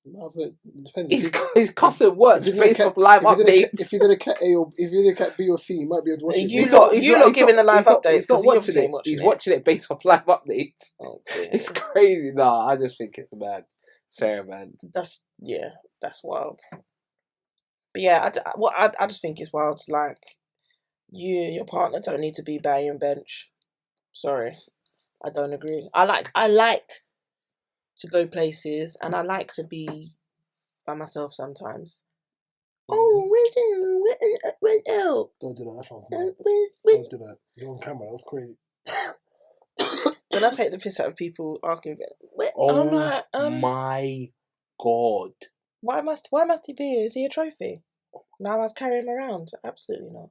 No, but it depends. His cussing works based off live updates. If you did a cat A or if you did a cat B or C, you might be able to watch it. You're not giving the live updates. He's not watching it. He's watching it based off live updates. Oh, dear. It's crazy. Nah, I just think it's bad. Sorry, man. That's wild. But yeah, I just think it's wild. Like, your partner don't need to be by your bench. Sorry, I don't agree. I like to go places, and I like to be by myself sometimes. Oh, where's Elle? Don't do that. That sounds bad. Don't do that. You're on camera. That's crazy. When I take the piss out of people asking, I'm like, my God. Why must he be here? Is he a trophy? Now I must carry him around? Absolutely not.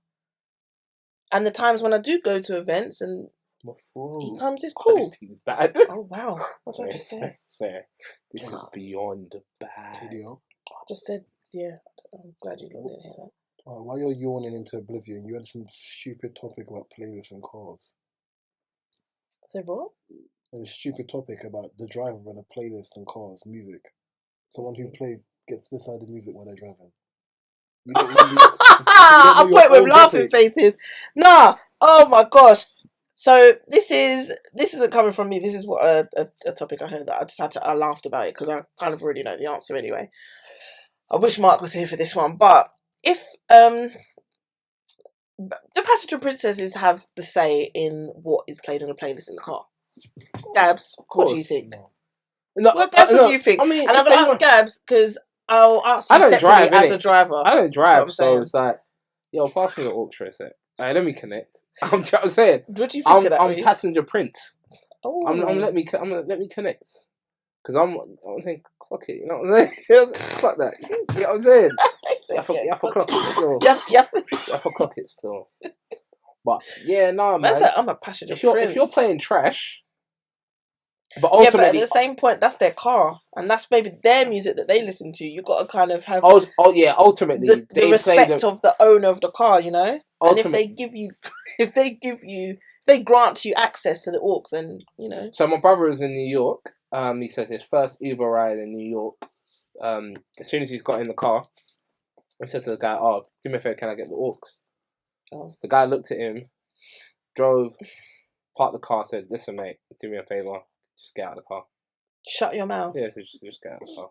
And the times when I do go to events and he comes, it's cool. Bad. Oh wow! What did I just say? This is beyond bad. Video. I just said, yeah. I'm glad you didn't hear that. While you're yawning into oblivion, you had some stupid topic about playlists and cars. Say what? A stupid topic about the driver and a playlist and cars, music. Someone who gets beside the music while they're driving. I put it with laughing faces. Nah. Oh my gosh. So this isn't coming from me. This is what a topic I heard that I laughed about it because I kind of already know the answer anyway. I wish Mark was here for this one, but if the passenger princesses have the say in what is played on a playlist in the car. Gabs, what do you think? No, Gabs, what do you think? I mean, and I'm going to ask Gabs because I'll ask you separately as a driver. I don't drive, so it's like, yo, pass me the aux for a sec. Alright, let me connect. I'm saying. What do you think of that? I'm passenger prince. Oh. Let me connect. Because I'm thinking, fuck it, you know what I'm saying? Fuck that. You know what I'm saying? You have to clock it still. You have to clock it still. But yeah, no, man. I'm a passenger prince. If you're playing trash, but ultimately, but at the same point, that's their car, and that's maybe their music that they listen to. You got to kind of have. Ultimately, the respect of the owner of the car, you know. And if they grant you access to the aux, then you know. So my brother is in New York. He said his first Uber ride in New York. As soon as he's got in the car, he said to the guy, "Oh, do me a favor, can I get the aux?" Oh. The guy looked at him, drove, parked the car, said, "Listen, mate, do me a favour, just get out of the car." Shut your mouth. Yeah, just get out of the car.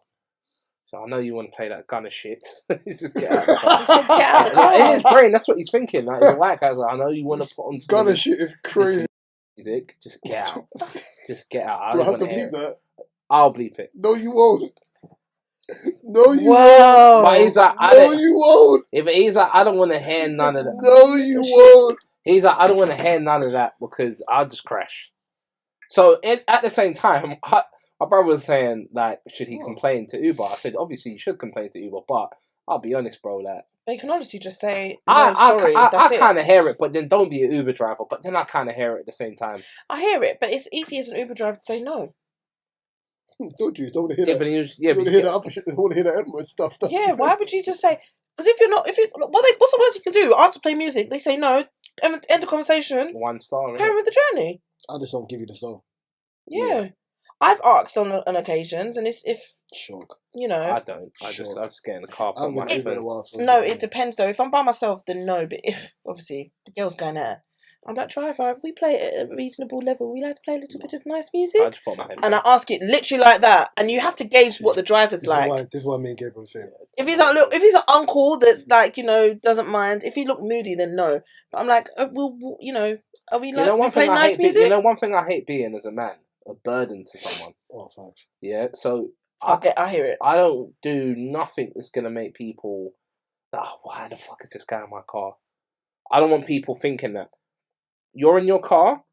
So I know you want to play that kind of shit. Just get out of the car. He said, get out of the car. In his brain, that's what he's thinking. Like, he's a white guy. Like, I know you want to put on some kind of shit is crazy. Music. Just get out. Just get out. Do I have to bleep that? I'll bleep it. No, you won't. No, you Whoa. won't. But he's like, no, you won't. If he's like, I don't want to hear none of that. No, you won't. He's like, I don't want to hear none of that because I'll just crash. So at the same time, my brother was saying, like, should he complain to Uber? I said, obviously you should complain to Uber, but I'll be honest, bro, like, they can honestly just say, no, sorry, that's it. I kind of hear it, but then don't be an Uber driver. But then I kind of hear it at the same time. I hear it, but it's easy as an Uber driver to say no. Don't you? Don't want to hear that. But he was, don't want to hear that other shit. Don't want to hear that Edward stuff. Yeah, why would you just say... Because what's the worst you can do? Ask to play music. They say no. End the conversation. 1 star. Carry on with the journey. I just don't give you the star. Yeah. I've asked on occasions, and it's if... Shock. You know. I don't. I just get in the car. No, it depends though. If I'm by myself, then no. But if, obviously, the girl's going there, I'm like, driver, if we play it at a reasonable level, we like to play a little bit of nice music. I just put my head and I ask it literally like that. And you have to gauge what the driver's like. This is why me and Gabriel are saying. If he's like, look, if he's an uncle that's like, you know, doesn't mind. If he look moody, then no. But I'm like, we'll you know, are we like, we playing nice music? You know, one thing I hate being as a man, a burden to someone. Oh, thanks. Yeah, so I hear it. I don't do nothing that's gonna make people, why the fuck is this guy in my car? I don't want people thinking that. You're in your car.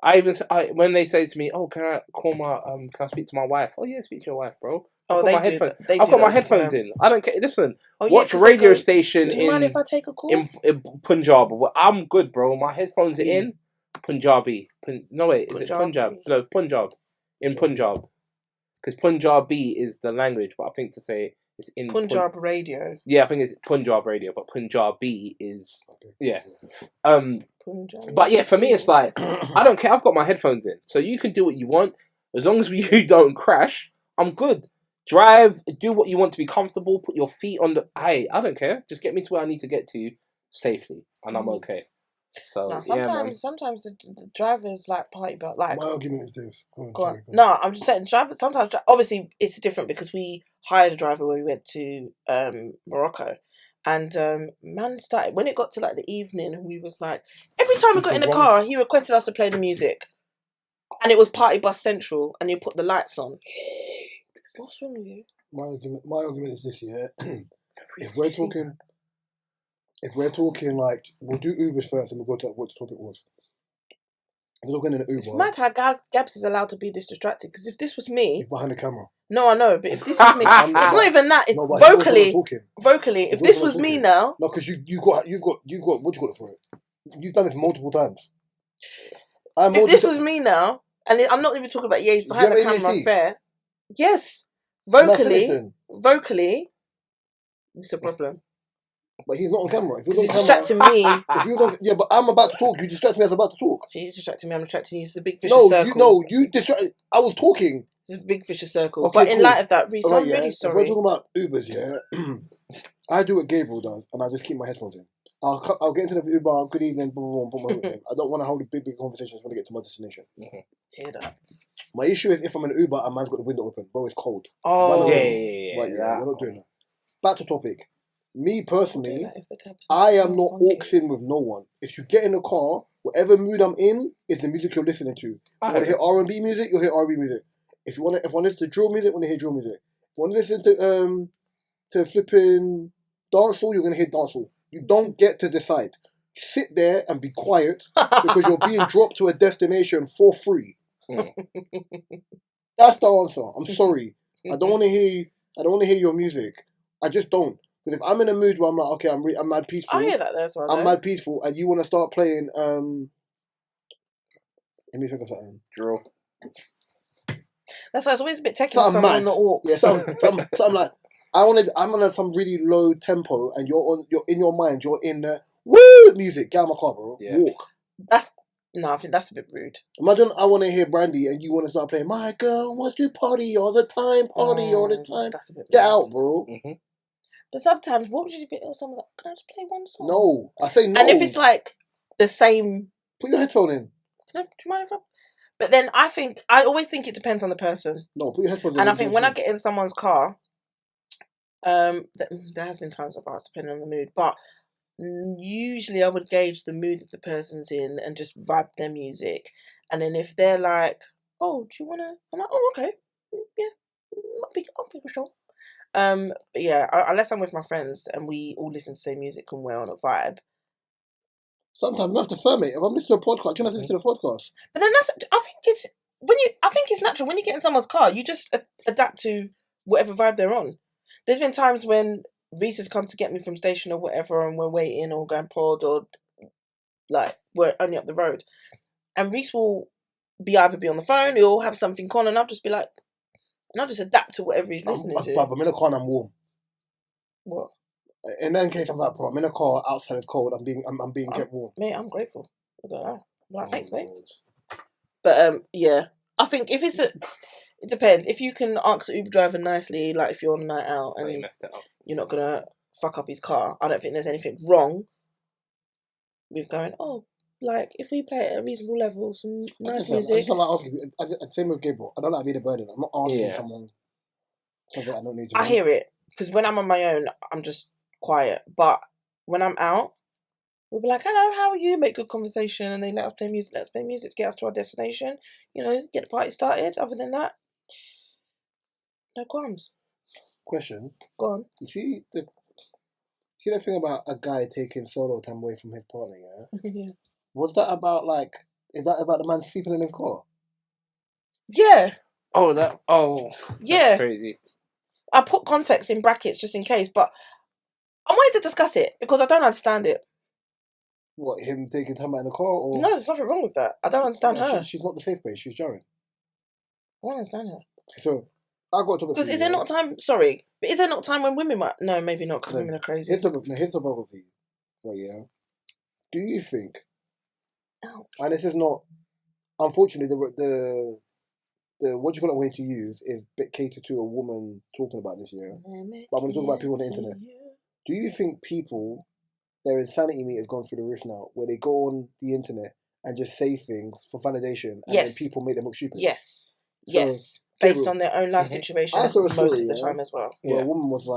When they say to me, "Oh, can I call my can I speak to my wife?" Oh yeah, speak to your wife, bro. I've got my headphones in. I don't care. Listen, yeah, watch radio station do you mind if I take a call? in Punjab. I'm good, bro. My headphones are in Punjabi. Is it Punjab? No, Punjab. In Punjab. Because Punjabi is the language, but I think to say it's in Punjab radio. Yeah, I think it's Punjab radio, but Punjabi is But yeah, for me it's like I don't care. I've got my headphones in, so you can do what you want as long as you don't crash. I'm good. Drive, do what you want to be comfortable. Put your feet on the. I don't care. Just get me to where I need to get to safely, and I'm okay. So no, sometimes the drivers like party, but like my argument is this. Go on. No, I'm just saying drivers. Sometimes, obviously, it's different because we hired a driver when we went to Morocco, and man started when it got to like the evening, and we was like every time we got in the car, he requested us to play the music, and it was Party Bus Central, and he put the lights on. What's wrong with you? My argument is this: yeah, if we're talking like, we'll do Ubers first and we'll go to what the topic was. If we're talking in an Uber... It's mad how Gabs is allowed to be this distracted, because if this was me... He's behind the camera. No, I know, but if this was me... it's not even that, it's vocally, if this was me now... No, because you've got, what you got it for it? You've done this multiple times. If this was me now, and I'm not even talking about, he's behind the camera, fair. Yes, vocally, it's a problem. But he's not on camera. If he's distracting me. Yeah, but I'm about to talk. You distract me as I'm about to talk. So you're distracting me. I'm distracting you. It's a big vicious circle. You distracted. I was talking. It's a big vicious circle. Okay, but in light of that, Reece, I'm really sorry. If we're talking about Ubers, yeah. I do what Gabriel does, and I just keep my headphones in. I'll get into the Uber. Good evening. Boom, boom, boom, boom. I don't want to hold a big conversations when I get to my destination. Hear that. My issue is if I'm in an Uber and man's got the window open, bro, it's cold. Oh, yeah. We're not doing that. Back to topic. Me personally, I am not auxing with no one. If you get in the car, whatever mood I'm in is the music you're listening to. You want to hear R&B music, you'll hear R&B music. If you want to listen to drill music, you want to hear drill music. If you want to listen to flipping dancehall, you're gonna hear dancehall. You don't get to decide. Sit there and be quiet because you're being dropped to a destination for free. That's the answer. I'm sorry. I don't want to hear your music. I just don't. Because if I'm in a mood where I'm like, okay, I'm mad peaceful. I hear that there as well. I'm mad peaceful, and you want to start playing. Let me think of something. Drill. That's why it's always a bit technical. Something on the aux. Yeah, something like I'm on some really low tempo, and you're in your mind. You're in the woo music. Get out of my car, bro. Yeah. Walk. I think that's a bit rude. Imagine I want to hear Brandy, and you want to start playing. My girl wants to party all the time, party all the time. That's a bit Get out, bro. Mm-hmm. But sometimes, what would you do if someone's like, can I just play one song? No, I say no. And if it's like the same... Put your headphone in. Do you mind if I... But then I always think it depends on the person. No, put your headphones in. And I think when I get in someone's car, there has been times I've asked, depending on the mood, but usually I would gauge the mood that the person's in and just vibe their music. And then if they're like, oh, do you want to... I'm like, oh, okay. Yeah. I'll be for sure. But yeah, unless I'm with my friends and we all listen to the same music and we're on a vibe. Sometimes you have to firm it. If I'm listening to a podcast, you have to listen to the podcast. But then I think it's natural when you get in someone's car, you just adapt to whatever vibe they're on. There's been times when Reese has come to get me from station or whatever, and we're waiting or going pod or like we're only up the road, and Reese will either be on the phone or have something on, and I'll just be like, and I'll just adapt to whatever he's listening to. I'm in a car and I'm warm. What? In that case, I'm like, bro, I'm in a car outside. It's cold. I'm being kept warm. Mate, I'm grateful. I don't know. Like, thanks, mate. But yeah, I think if it's it depends. If you can ask the Uber driver nicely, like if you're on a night out and you're not gonna fuck up his car, I don't think there's anything wrong with going, oh, like if we play at a reasonable level, some nice music. I just don't like asking. Same with Gabriel. I don't like being a burden. I'm not asking someone something I don't need to. I hear it because when I'm on my own, I'm just quiet. But when I'm out, we'll be like, hello, how are you? Make good conversation, and they let us play music. Let's play music to get us to our destination. You know, get the party started. Other than that, no qualms. Question. Go on. You see the thing about a guy taking solo time away from his partner, yeah? Yeah. Was that about is that about the man sleeping in his car? Yeah. Yeah. That's crazy. I put context in brackets just in case, but I wanted to discuss it because I don't understand it. What, him taking time out in the car? Or... No, there's nothing wrong with that. I don't understand her. She's not the safe place. She's jarring. I don't understand her. So, I've got to talk about... Because is there not time... Sorry. But is there not time when women might... No, maybe not, because women are crazy. Here's the problem for you. Right, yeah? Do you think... Oh. And this is not... Unfortunately, the what you call it way to use is catered to a woman talking about this, yeah? But I'm going to talk about people on the internet. Do you think people... Their insanity meter has gone through the roof now, where they go on the internet and just say things for validation, and then people make them look stupid? Yes. So, yes. Based on their own life situation most of the time as well. Where a woman was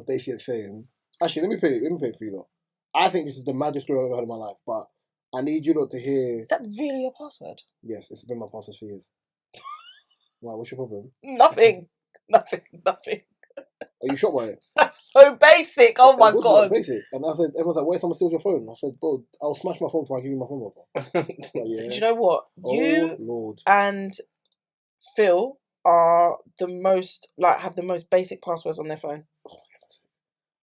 basically saying, actually, let me play it for you lot. I think this is the maddest story I've ever heard in my life, but I need you lot to hear. Is that really your password? Yes, it's been my password for years. Wow, what's your problem? Nothing. Are you shocked by it? That's so basic. Oh my god. Basic. And I said, everyone's like, why someone steals your phone? I said, bro, I'll smash my phone before I give you my phone number. Do you know what? Lord. And Phil are the most have the most basic passwords on their phone.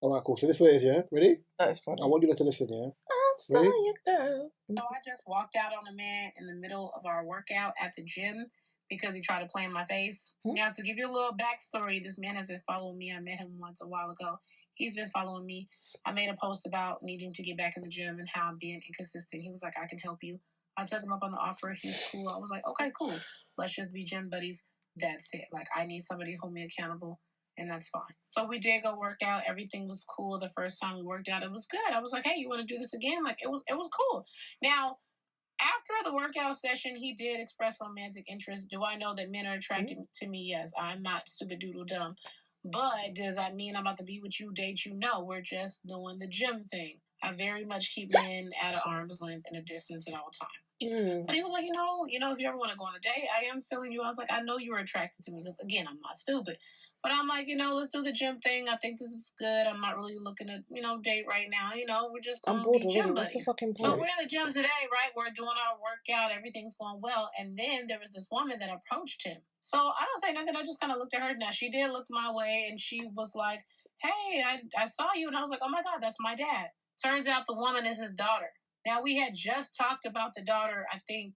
Alright, cool. So this way it is, yeah? Ready? That is funny. I want you to listen, yeah? I saw you, girl. So I just walked out on a man in the middle of our workout at the gym because he tried to play in my face. Now, to give you a little backstory, this man has been following me. I met him once a while ago. He's been following me. I made a post about needing to get back in the gym and how I'm being inconsistent. He was like, I can help you. I took him up on the offer. He's cool. I was like, okay, cool. Let's just be gym buddies. That's it. Like, I need somebody to hold me accountable, and that's fine. So we did go work out. Everything was cool. The first time we worked out, it was good. I was like, hey, you want to do this again? Like, it was cool. Now, after the workout session, he did express romantic interest. Do I know that men are attracted to me? Yes. I'm not stupid doodle dumb. But does that mean I'm about to be with you, date you? No, we're just doing the gym thing. I very much keep men at an arm's length and a distance at all times. But he was like, you know, if you ever want to go on a date, I am feeling you. I was like, I know you were attracted to me because, again, I'm not stupid. But I'm like, let's do the gym thing. I think this is good. I'm not really looking to, date right now. We're just going to be gym buddies. So we're in the gym today, right? We're doing our workout. Everything's going well. And then there was this woman that approached him. So I don't say nothing. I just kind of looked at her. Now, she did look my way, and she was like, hey, I saw you. And I was like, oh, my God, that's my dad. Turns out the woman is his daughter. Now, we had just talked about the daughter, I think,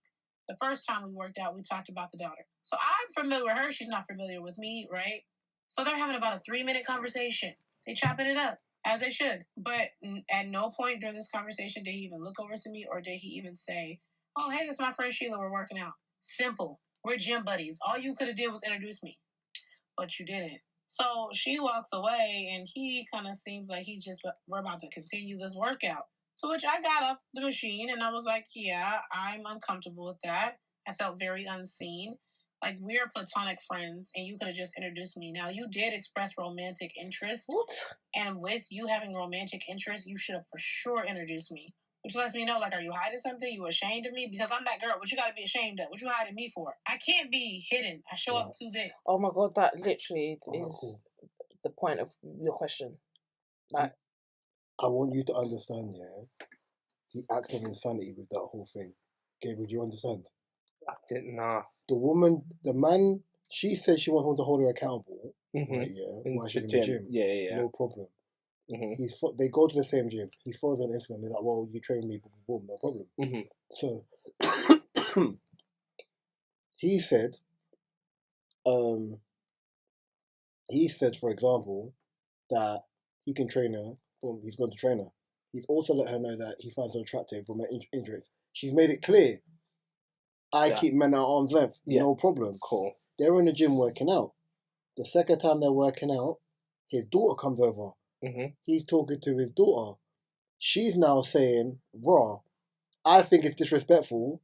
the first time we worked out, we talked about the daughter. So I'm familiar with her. She's not familiar with me, right? So they're having about a 3-minute conversation. They chopping it up, as they should. But at no point during this conversation did he even look over to me or did he even say, oh, hey, that's my friend Sheila. We're working out. Simple. We're gym buddies. All you could have did was introduce me. But you didn't. So she walks away, and he kind of seems like we're about to continue this workout. So which I got off the machine, and I was like, yeah, I'm uncomfortable with that. I felt very unseen. Like, we're platonic friends, and you could have just introduced me. Now, you did express romantic interest. What? And with you having romantic interest, you should have for sure introduced me. Which lets me know, like, are you hiding something? You ashamed of me? Because I'm that girl. What you got to be ashamed of? What you hiding me for? I can't be hidden. I show up too big. Oh, my God. That literally is the point of your question. Like, I want you to understand, the act of insanity with that whole thing. Gabriel, do you understand? I didn't know. The man, she said she wants someone to hold her accountable, right? In while she's in the the gym. Yeah. No problem. They go to the same gym. He follows her on Instagram. He's like, well, you train with me, boom, no problem. So he said, for example, that he can train her. Boom, he's going to train her. He's also let her know that he finds her attractive from her interest. She's made it clear. I keep men at arm's length. No problem. Cool. They're in the gym working out. The second time they're working out, his daughter comes over. He's talking to his daughter. She's now saying, "Raw, I think it's disrespectful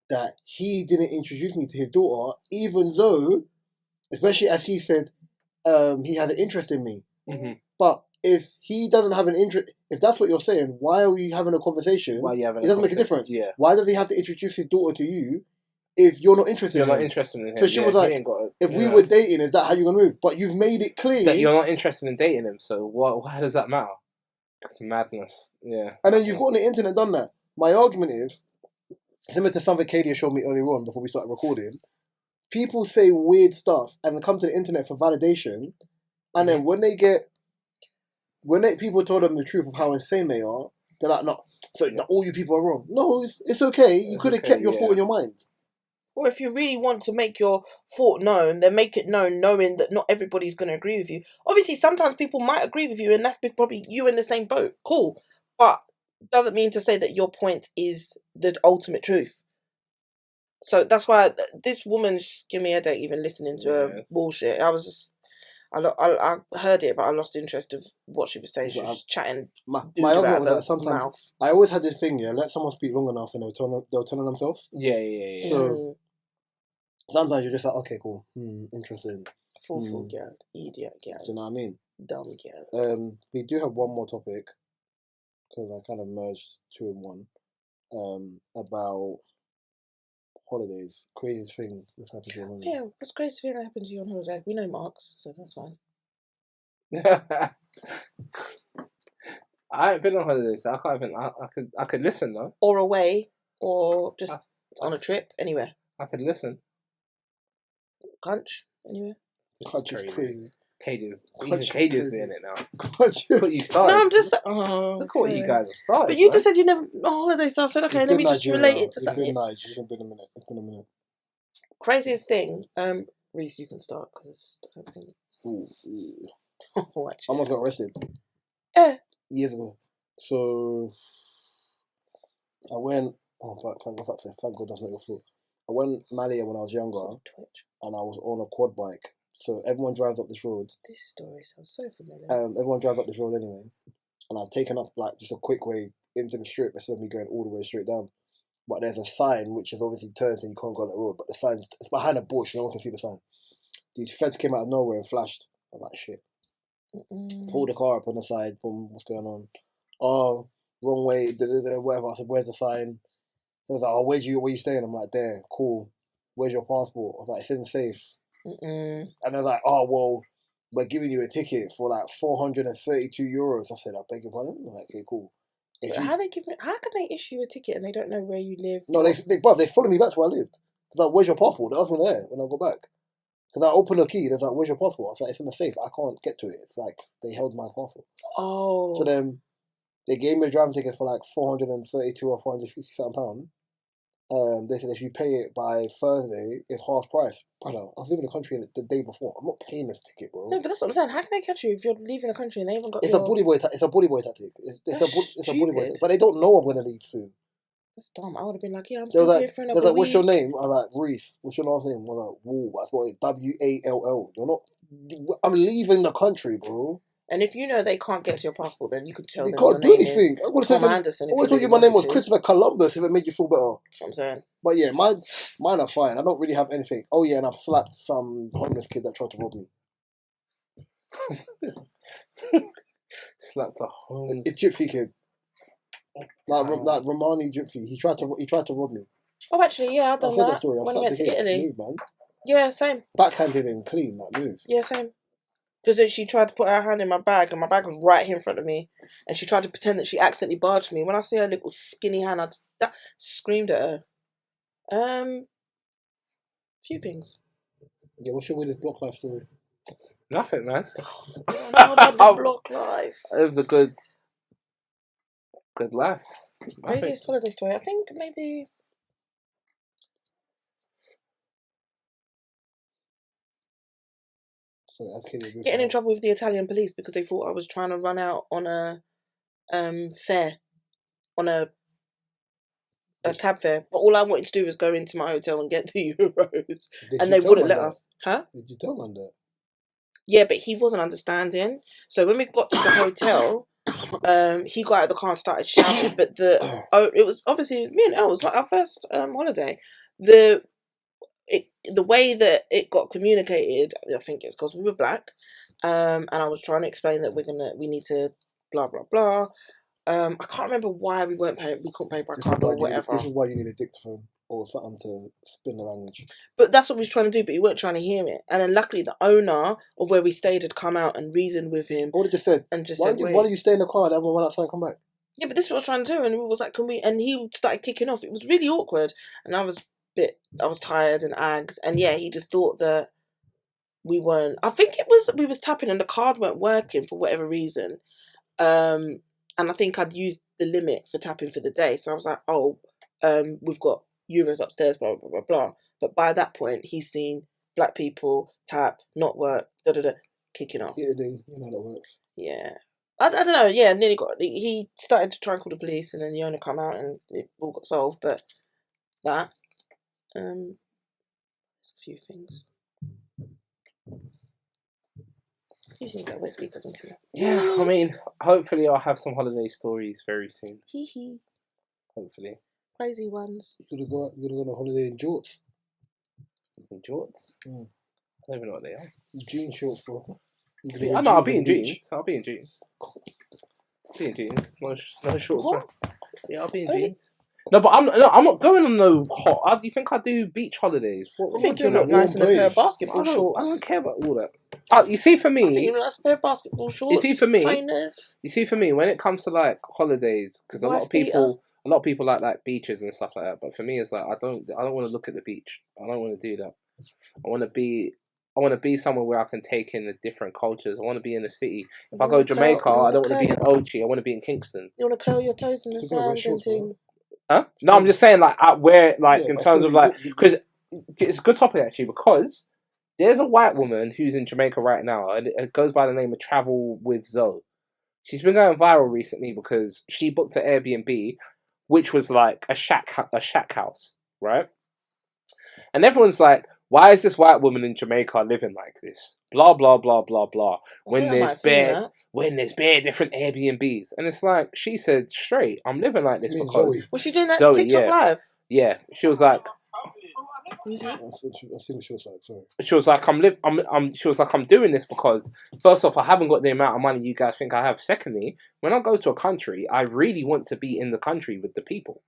that he didn't introduce me to his daughter, even though, especially as he said, he had an interest in me. But if he doesn't have an interest, if that's what you're saying, why are we having a conversation? It doesn't make a difference. Yeah. Why does he have to introduce his daughter to you if you're not interested in him? You're not interested in him. So she was like, if we were dating, is that how you're going to move? But you've made it clear that you're not interested in dating him, so why does that matter? Madness. Yeah. And then you've got on the internet done that. My argument is, similar to something Katie showed me earlier on before we started recording, people say weird stuff and come to the internet for validation, and then when people told them the truth of how insane they are, they're like, no, so all you people are wrong. No, it's okay. You could have kept your thought in your mind. Or if you really want to make your thought known, then make it known, knowing that not everybody's going to agree with you. Obviously, sometimes people might agree with you, and that's probably you in the same boat. Cool. But doesn't mean to say that your point is the ultimate truth. So that's why this woman just gave me a headache even listening to her bullshit. I was just... I heard it, but I lost interest of what she was saying. She was chatting. My argument was that sometimes I always had this thing, let someone speak long enough and they'll turn on themselves. Yeah. So sometimes you're just like, okay, cool, interesting. Fool girl, idiot girl. Do you know what I mean? Dumb girl. We do have one more topic because I kind of merged two in one. About holidays. Craziest thing that's happened to you on holiday. Yeah, what's the craziest thing that happened to you on holiday? We know Mark's, so that's fine. I ain't been on holiday, so I can't even. I could listen though. Or away, or just on a trip, anywhere. I could listen. Crunch, anywhere. Crunch is crazy. Cages doing it now. Crunch is... But you started. No, I'm just... Look what you guys have started. But you just said you never on holiday, so I said, okay, let me just relate it to something. It's been a minute. Craziest thing, Reese, you can start because Ooh. Oh, I almost got arrested. Years ago. So I went. Thank God that's not your fault. I went Malia when I was younger, and I was on a quad bike. So everyone drives up this road. This story sounds so familiar. Everyone drives up this road anyway, and I've taken up like just a quick way into the strip instead of me going all the way straight down. But there's a sign which is obviously turned and you can't go on that road. But the sign's it's behind a bush, no one can see the sign. These feds came out of nowhere and flashed. I'm like, shit. Pulled the car up on the side. Boom, what's going on? Oh, wrong way. Whatever. I said, where's the sign? They was like, oh, where you staying? I'm like, there. Cool. Where's your passport? I was like, it's in the safe. And they're like, oh, well, we're giving you a ticket for like €432. I said, I beg your pardon? I'm like, okay, cool. How can they issue a ticket and they don't know where you live? No, they followed me back to where I lived. They're like, where's your passport? They asked me there when I got back. Because I opened the key, they're like, where's your passport? I was like, it's in the safe. I can't get to it. It's like, they held my passport. Oh. So then, they gave me a driving ticket for like £432 or £457. They said if you pay it by Thursday, it's half price. Brother, I was leaving the country the day before. I'm not paying this ticket, bro. No, but that's what I'm saying. How can they catch you if you're leaving the country and they haven't got It's a bully boy tactic. It's a bully boy tactic. But they don't know I'm going to leave soon. That's dumb. I would have been like, yeah, I'm still here for another week. What's your name? I'm like, Reese. What's your last name? I'm like, Wall. I thought it's WALL. You're not I'm leaving the country, bro. And if you know they can't get to your passport, then you could tell You them can't your do name anything. is Tom Anderson. I would have told you my name was Christopher Columbus if it made you feel better. That's what I'm saying. But yeah, mine are fine. I don't really have anything. Oh yeah, and I've slapped some homeless kid that tried to rob me. Slapped a homeless. It's Gypsy kid. Like Romani Gypsy. He tried to rob me. Oh, actually, yeah, I've done that. Story. When I went to Italy. Move, man. Yeah, same. Backhanded him clean, like move. Yeah, same. Because she tried to put her hand in my bag, and my bag was right here in front of me, and she tried to pretend that she accidentally barged me. When I see her little skinny hand, I screamed at her. Few things. Yeah, what's your weirdest block life story? Nothing, man. The block life. It was a good life. Craziest holiday story. I think maybe. Getting in trouble with the Italian police because they thought I was trying to run out on a fare, on a cab fare. But all I wanted to do was go into my hotel and get the euros, and they wouldn't let us. Huh? Did you tell man that? Yeah, but he wasn't understanding. So when we got to the hotel, he got out of the car and started shouting. But it was obviously me and Elle. It was our first holiday. The way that it got communicated, I think it's because we were black, and I was trying to explain that we need to blah blah blah. I can't remember why we couldn't pay by card or whatever. This is why you need a dictaphone or something to spin the language. But that's what we was trying to do, but he weren't trying to hear it. And then luckily the owner of where we stayed had come out and reasoned with him. What did you said? And just why said, don't you stay in the car and everyone went outside and come back? Yeah, but this is what I was trying to do, and we was like, and he started kicking off. It was really awkward, and I was tired and agged, and yeah, he just thought that we weren't. I think we was tapping and the card weren't working for whatever reason, and I think I'd used the limit for tapping for the day, so I was like, we've got euros upstairs, blah blah blah blah. But by that point, he's seen black people tap, not work, kicking off. Yeah, you know that works. Yeah. I don't know, yeah, nearly got. He started to try and call the police, and then the owner come out, and it all got solved. But that, there's a few things. You seem to always speak, doesn't it? Yeah, I mean, hopefully I'll have some holiday stories very soon. Hee. Hopefully. Crazy ones. You're gonna go on a holiday in jorts. In jorts? I don't even know what they are. Jean shorts, bro. I'll be in jeans. I'll be in jeans. No shorts. What? Yeah, I'll be in jeans. No, but I'm not going on no hot. Do you think I do beach holidays? I think you look nice in a pair of basketball shorts. I don't care about all that. You see, for me, I think you look nice in a pair of basketball shorts. You see, for me, trainers. You see, for me, when it comes to like holidays, because a lot of people like beaches and stuff like that. But for me, it's like I don't want to look at the beach. I don't want to do that. I want to be somewhere where I can take in the different cultures. I want to be in the city. If I go to Jamaica, I don't want to be in Ochi. I want to be in Kingston. You want to curl your toes in the sand and thing. Huh? No, I'm just saying, like, in terms of, like, because it's a good topic, actually, because there's a white woman who's in Jamaica right now, and it goes by the name of Travel with Zoe. She's been going viral recently because she booked an Airbnb, which was, like, a shack house, right? And everyone's like, why is this white woman in Jamaica living like this? Blah, blah, blah, blah, blah. When there's bare different Airbnbs. And it's like, she said straight, I'm living like this because... Zoe. Was she doing that TikTok live? Yeah. She was like... I see what she was like, sorry. She was like, I'm doing this because, first off, I haven't got the amount of money you guys think I have. Secondly, when I go to a country, I really want to be in the country with the people.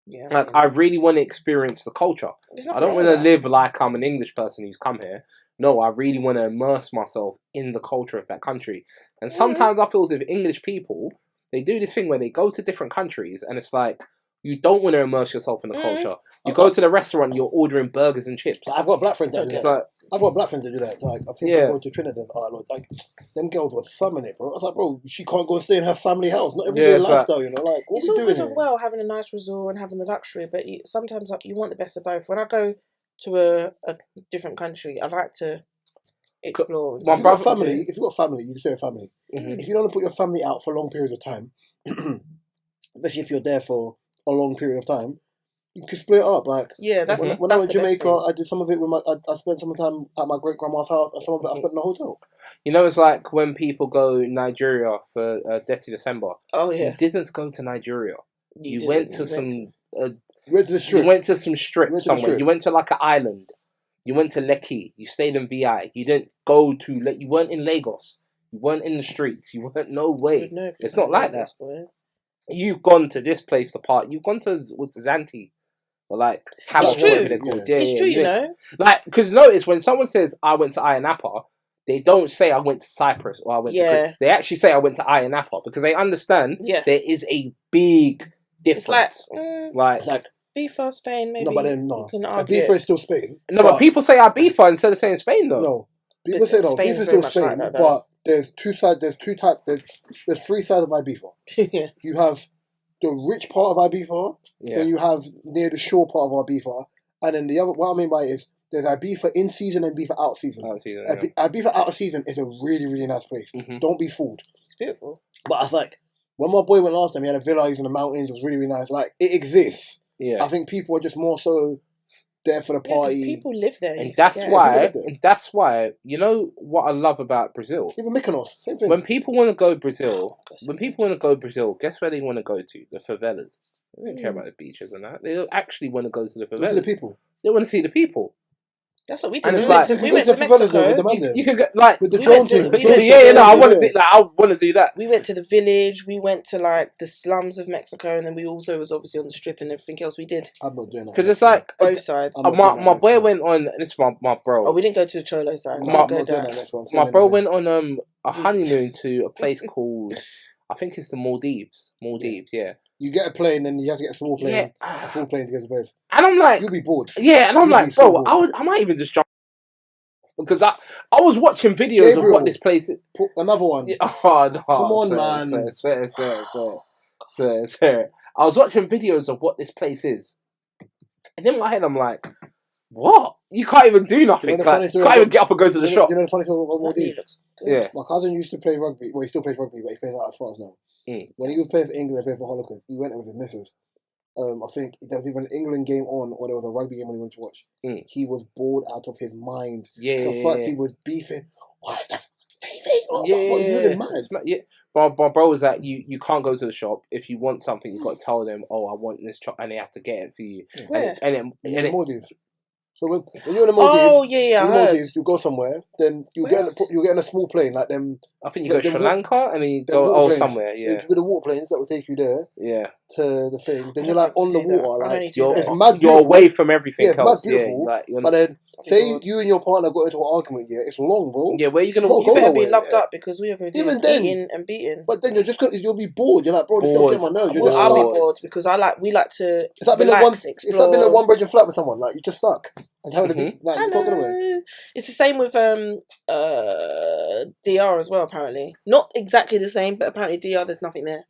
Yeah, like I really want to experience the culture. I don't want to live like I'm an English person who's come here. No, I really want to immerse myself in the culture of that country. And sometimes I feel as if English people, they do this thing where they go to different countries and it's like, you don't want to immerse yourself in the culture. You go to the restaurant, you're ordering burgers and chips. I've got black friends that do that. Like, I've got black friends that do that. Like, I think I go to Trinidad. Like, them girls were thumbing it, bro. I was like, bro, she can't go and stay in her family house. Not everyday lifestyle, you know. Like, what it's we all doing good and well having a nice resort and having the luxury, but sometimes like you want the best of both. When I go to a different country, I like to explore. If you've got family, you stay with family. Mm-hmm. If you don't want to put your family out for long periods of time, especially if you're there for a long period of time, You can split it up. Like, yeah, that's when that's I went to the best Jamaica, thing. I did some of it with I spent some time at my great grandma's house, and some of it I spent in the hotel. You know, it's like when people go Nigeria for Dirty December. Oh yeah. You didn't go to Nigeria. You went to some. You went to the strip. You went to some strip You went to the somewhere. strip. You went to like an island. You went to Lekki. You stayed in VI. You didn't go to. You weren't in Lagos. You weren't in the streets. You weren't. No way. It's not like that. Boy. You've gone to this place to party. You've gone to Zanti. Or like It's true. whatever they're called. Yeah, It's true, you know. Like, because notice when someone says I went to Ayia Napa, they don't say I went to Cyprus or I went to Greece. They actually say I went to Ayia Napa because they understand there is a big difference. It's like Ibiza, Spain, maybe. No, but then no. You can argue Ibiza is still Spain. No, but people say Ibiza instead of saying Spain though. No, people say no. Spain's Ibiza is very still much Spain, like that, but there's two sides. There's two types. There's three sides of Ibiza. Yeah. You have the rich part of Ibiza, then you have near the shore part of Ibiza, and then the other. What I mean by it is there's Ibiza in season and Ibiza out season. Ibiza out of season is a really, really nice place. Mm-hmm. Don't be fooled. It's beautiful. But I was like, when my boy went last time, he had a villa. He's in the mountains. It was really, really nice. Like, it exists. Yeah. I think people are just more so there for the party. People live there, and that's why. You know what I love about Brazil? Even Mykonos, same thing. When people want to go Brazil, guess where they want to go to? The favelas. They don't care about the beaches and that. They don't actually want to go to the favelas. See the people. They want to see the people. That's what we did. And we it's went to Mexico. You can get like with the drone team. I want to do. Like, I want to do that. We went to the village. We went to like the slums of Mexico, and then we also was obviously on the strip and everything else we did. I'm not doing that because it's like both sides. My boy went on. This is my bro. Oh, we didn't go to the Cholo side. My bro went on a honeymoon to a place called I think it's the Maldives. Yeah. You get a plane, and you have to get a small plane. A small plane to get to the place. And I'm like, you'll be bored. Yeah, and I'm like, bro, I might even just jump because I was watching videos of what this place is. Another one. Oh, no, come on, man. Sir. I was watching videos of what this place is, and in my head, I'm like, what? You can't even do nothing. You can't even get up and go to the shop. You know the funny story about Maldives? Yeah. My cousin used to play rugby. Well, he still plays rugby, but he plays out of France now. When he was playing for England and playing for Holland, he went there with his missus. I think there was even an England game on, or there was a rugby game when he went to watch. He was bored out of his mind. He was beefing. Why is that beefing? He's moving mad. Yeah. My bro was that you can't go to the shop. If you want something, you've got to tell them, I want this and they have to get it for you. Where? And Maldives. So when you're in the Maldives, you go somewhere, then you get in a small plane like them. I think you go to Sri Lanka and then you go somewhere. Yeah, with the water planes that will take you there. Yeah, to the thing. Then you're like on the water, like you're away from everything else. Mad beautiful. Yeah, but then say you and your partner got into an argument. Yeah, it's long, bro. Yeah, where are you gonna walk? You better be loved up because we are going to be eating and beating. But then you'll be bored. You're like, bro, this doesn't get my nerves. I'll be bored because we like to. It's like being in a one bedroom flat with someone. Like you just suck. And having to be like, you can't get away. It's the same with DR as well. Apparently, not exactly the same, but apparently DR, there's nothing there.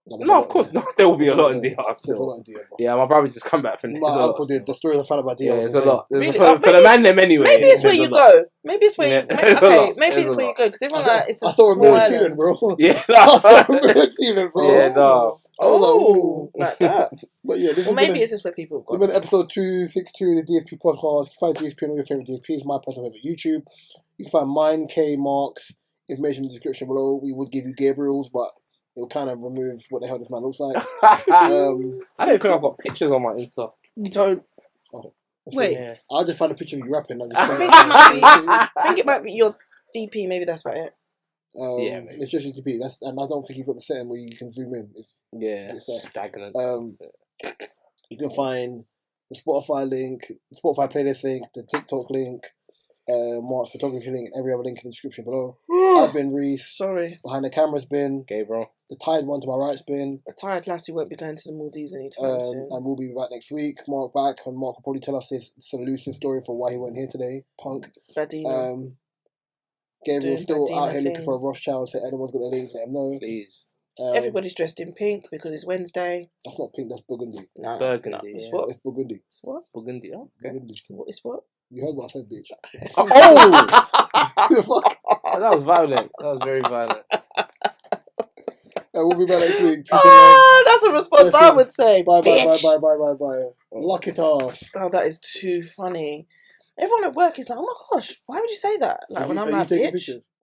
No, of course not. There will be a lot in DR. There's a lot in DR. Yeah, my brother just come back from. My uncle did the story of the fan about DR. Yeah, there's a lot. Really? For the man them anyway. Maybe it's where you go. Maybe it's where you. Okay, maybe it's where you go because everyone like it's a small island, bro. Yeah, I saw a mirror ceiling, bro. Yeah, no. Oh, like that. But yeah, this maybe it's just where people have gone. This has been episode 262 of the DSP podcast. You can find DSP on all your favourite DSPs. My personal favourite YouTube. You can find mine, K, Mark's, information in the description below. We would give you Gabriel's, but it'll kind of remove what the hell this man looks like. I don't think I've got pictures on my Insta. You don't. Wait. Yeah. I'll just find a picture of you rapping. I think it might be your DP. Maybe that's about it. It's just DP. And I don't think he's got the setting where you can zoom in. It's stagnant. You can find the Spotify link, the Spotify playlist link, the TikTok link, Mark's photography link, and every other link in the description below. I've been Reese. Sorry. Behind the camera's been Gabriel. The tired one to my right's been a tired lassie won't be going to the Maldives anytime soon. And we'll be back next week. Mark back, and Mark will probably tell us his elusive story for why he went here today. Punk. Badina. Gabriel's still out here looking for a Rothschild, so anyone's got the link, let him know. Please. Everybody's dressed in pink because it's Wednesday. That's not pink, that's burgundy. No, burgundy. It's what? It's burgundy. What? Burgundy. Oh, okay. Burgundy. What is what? You heard what I said, bitch. That was violent. That was very violent. We'll be back next week. That's a response I would say. Bye. Lock it off. Oh, that is too funny. Everyone at work is like, oh my gosh, why would you say that? Like, when I'm like, bitch.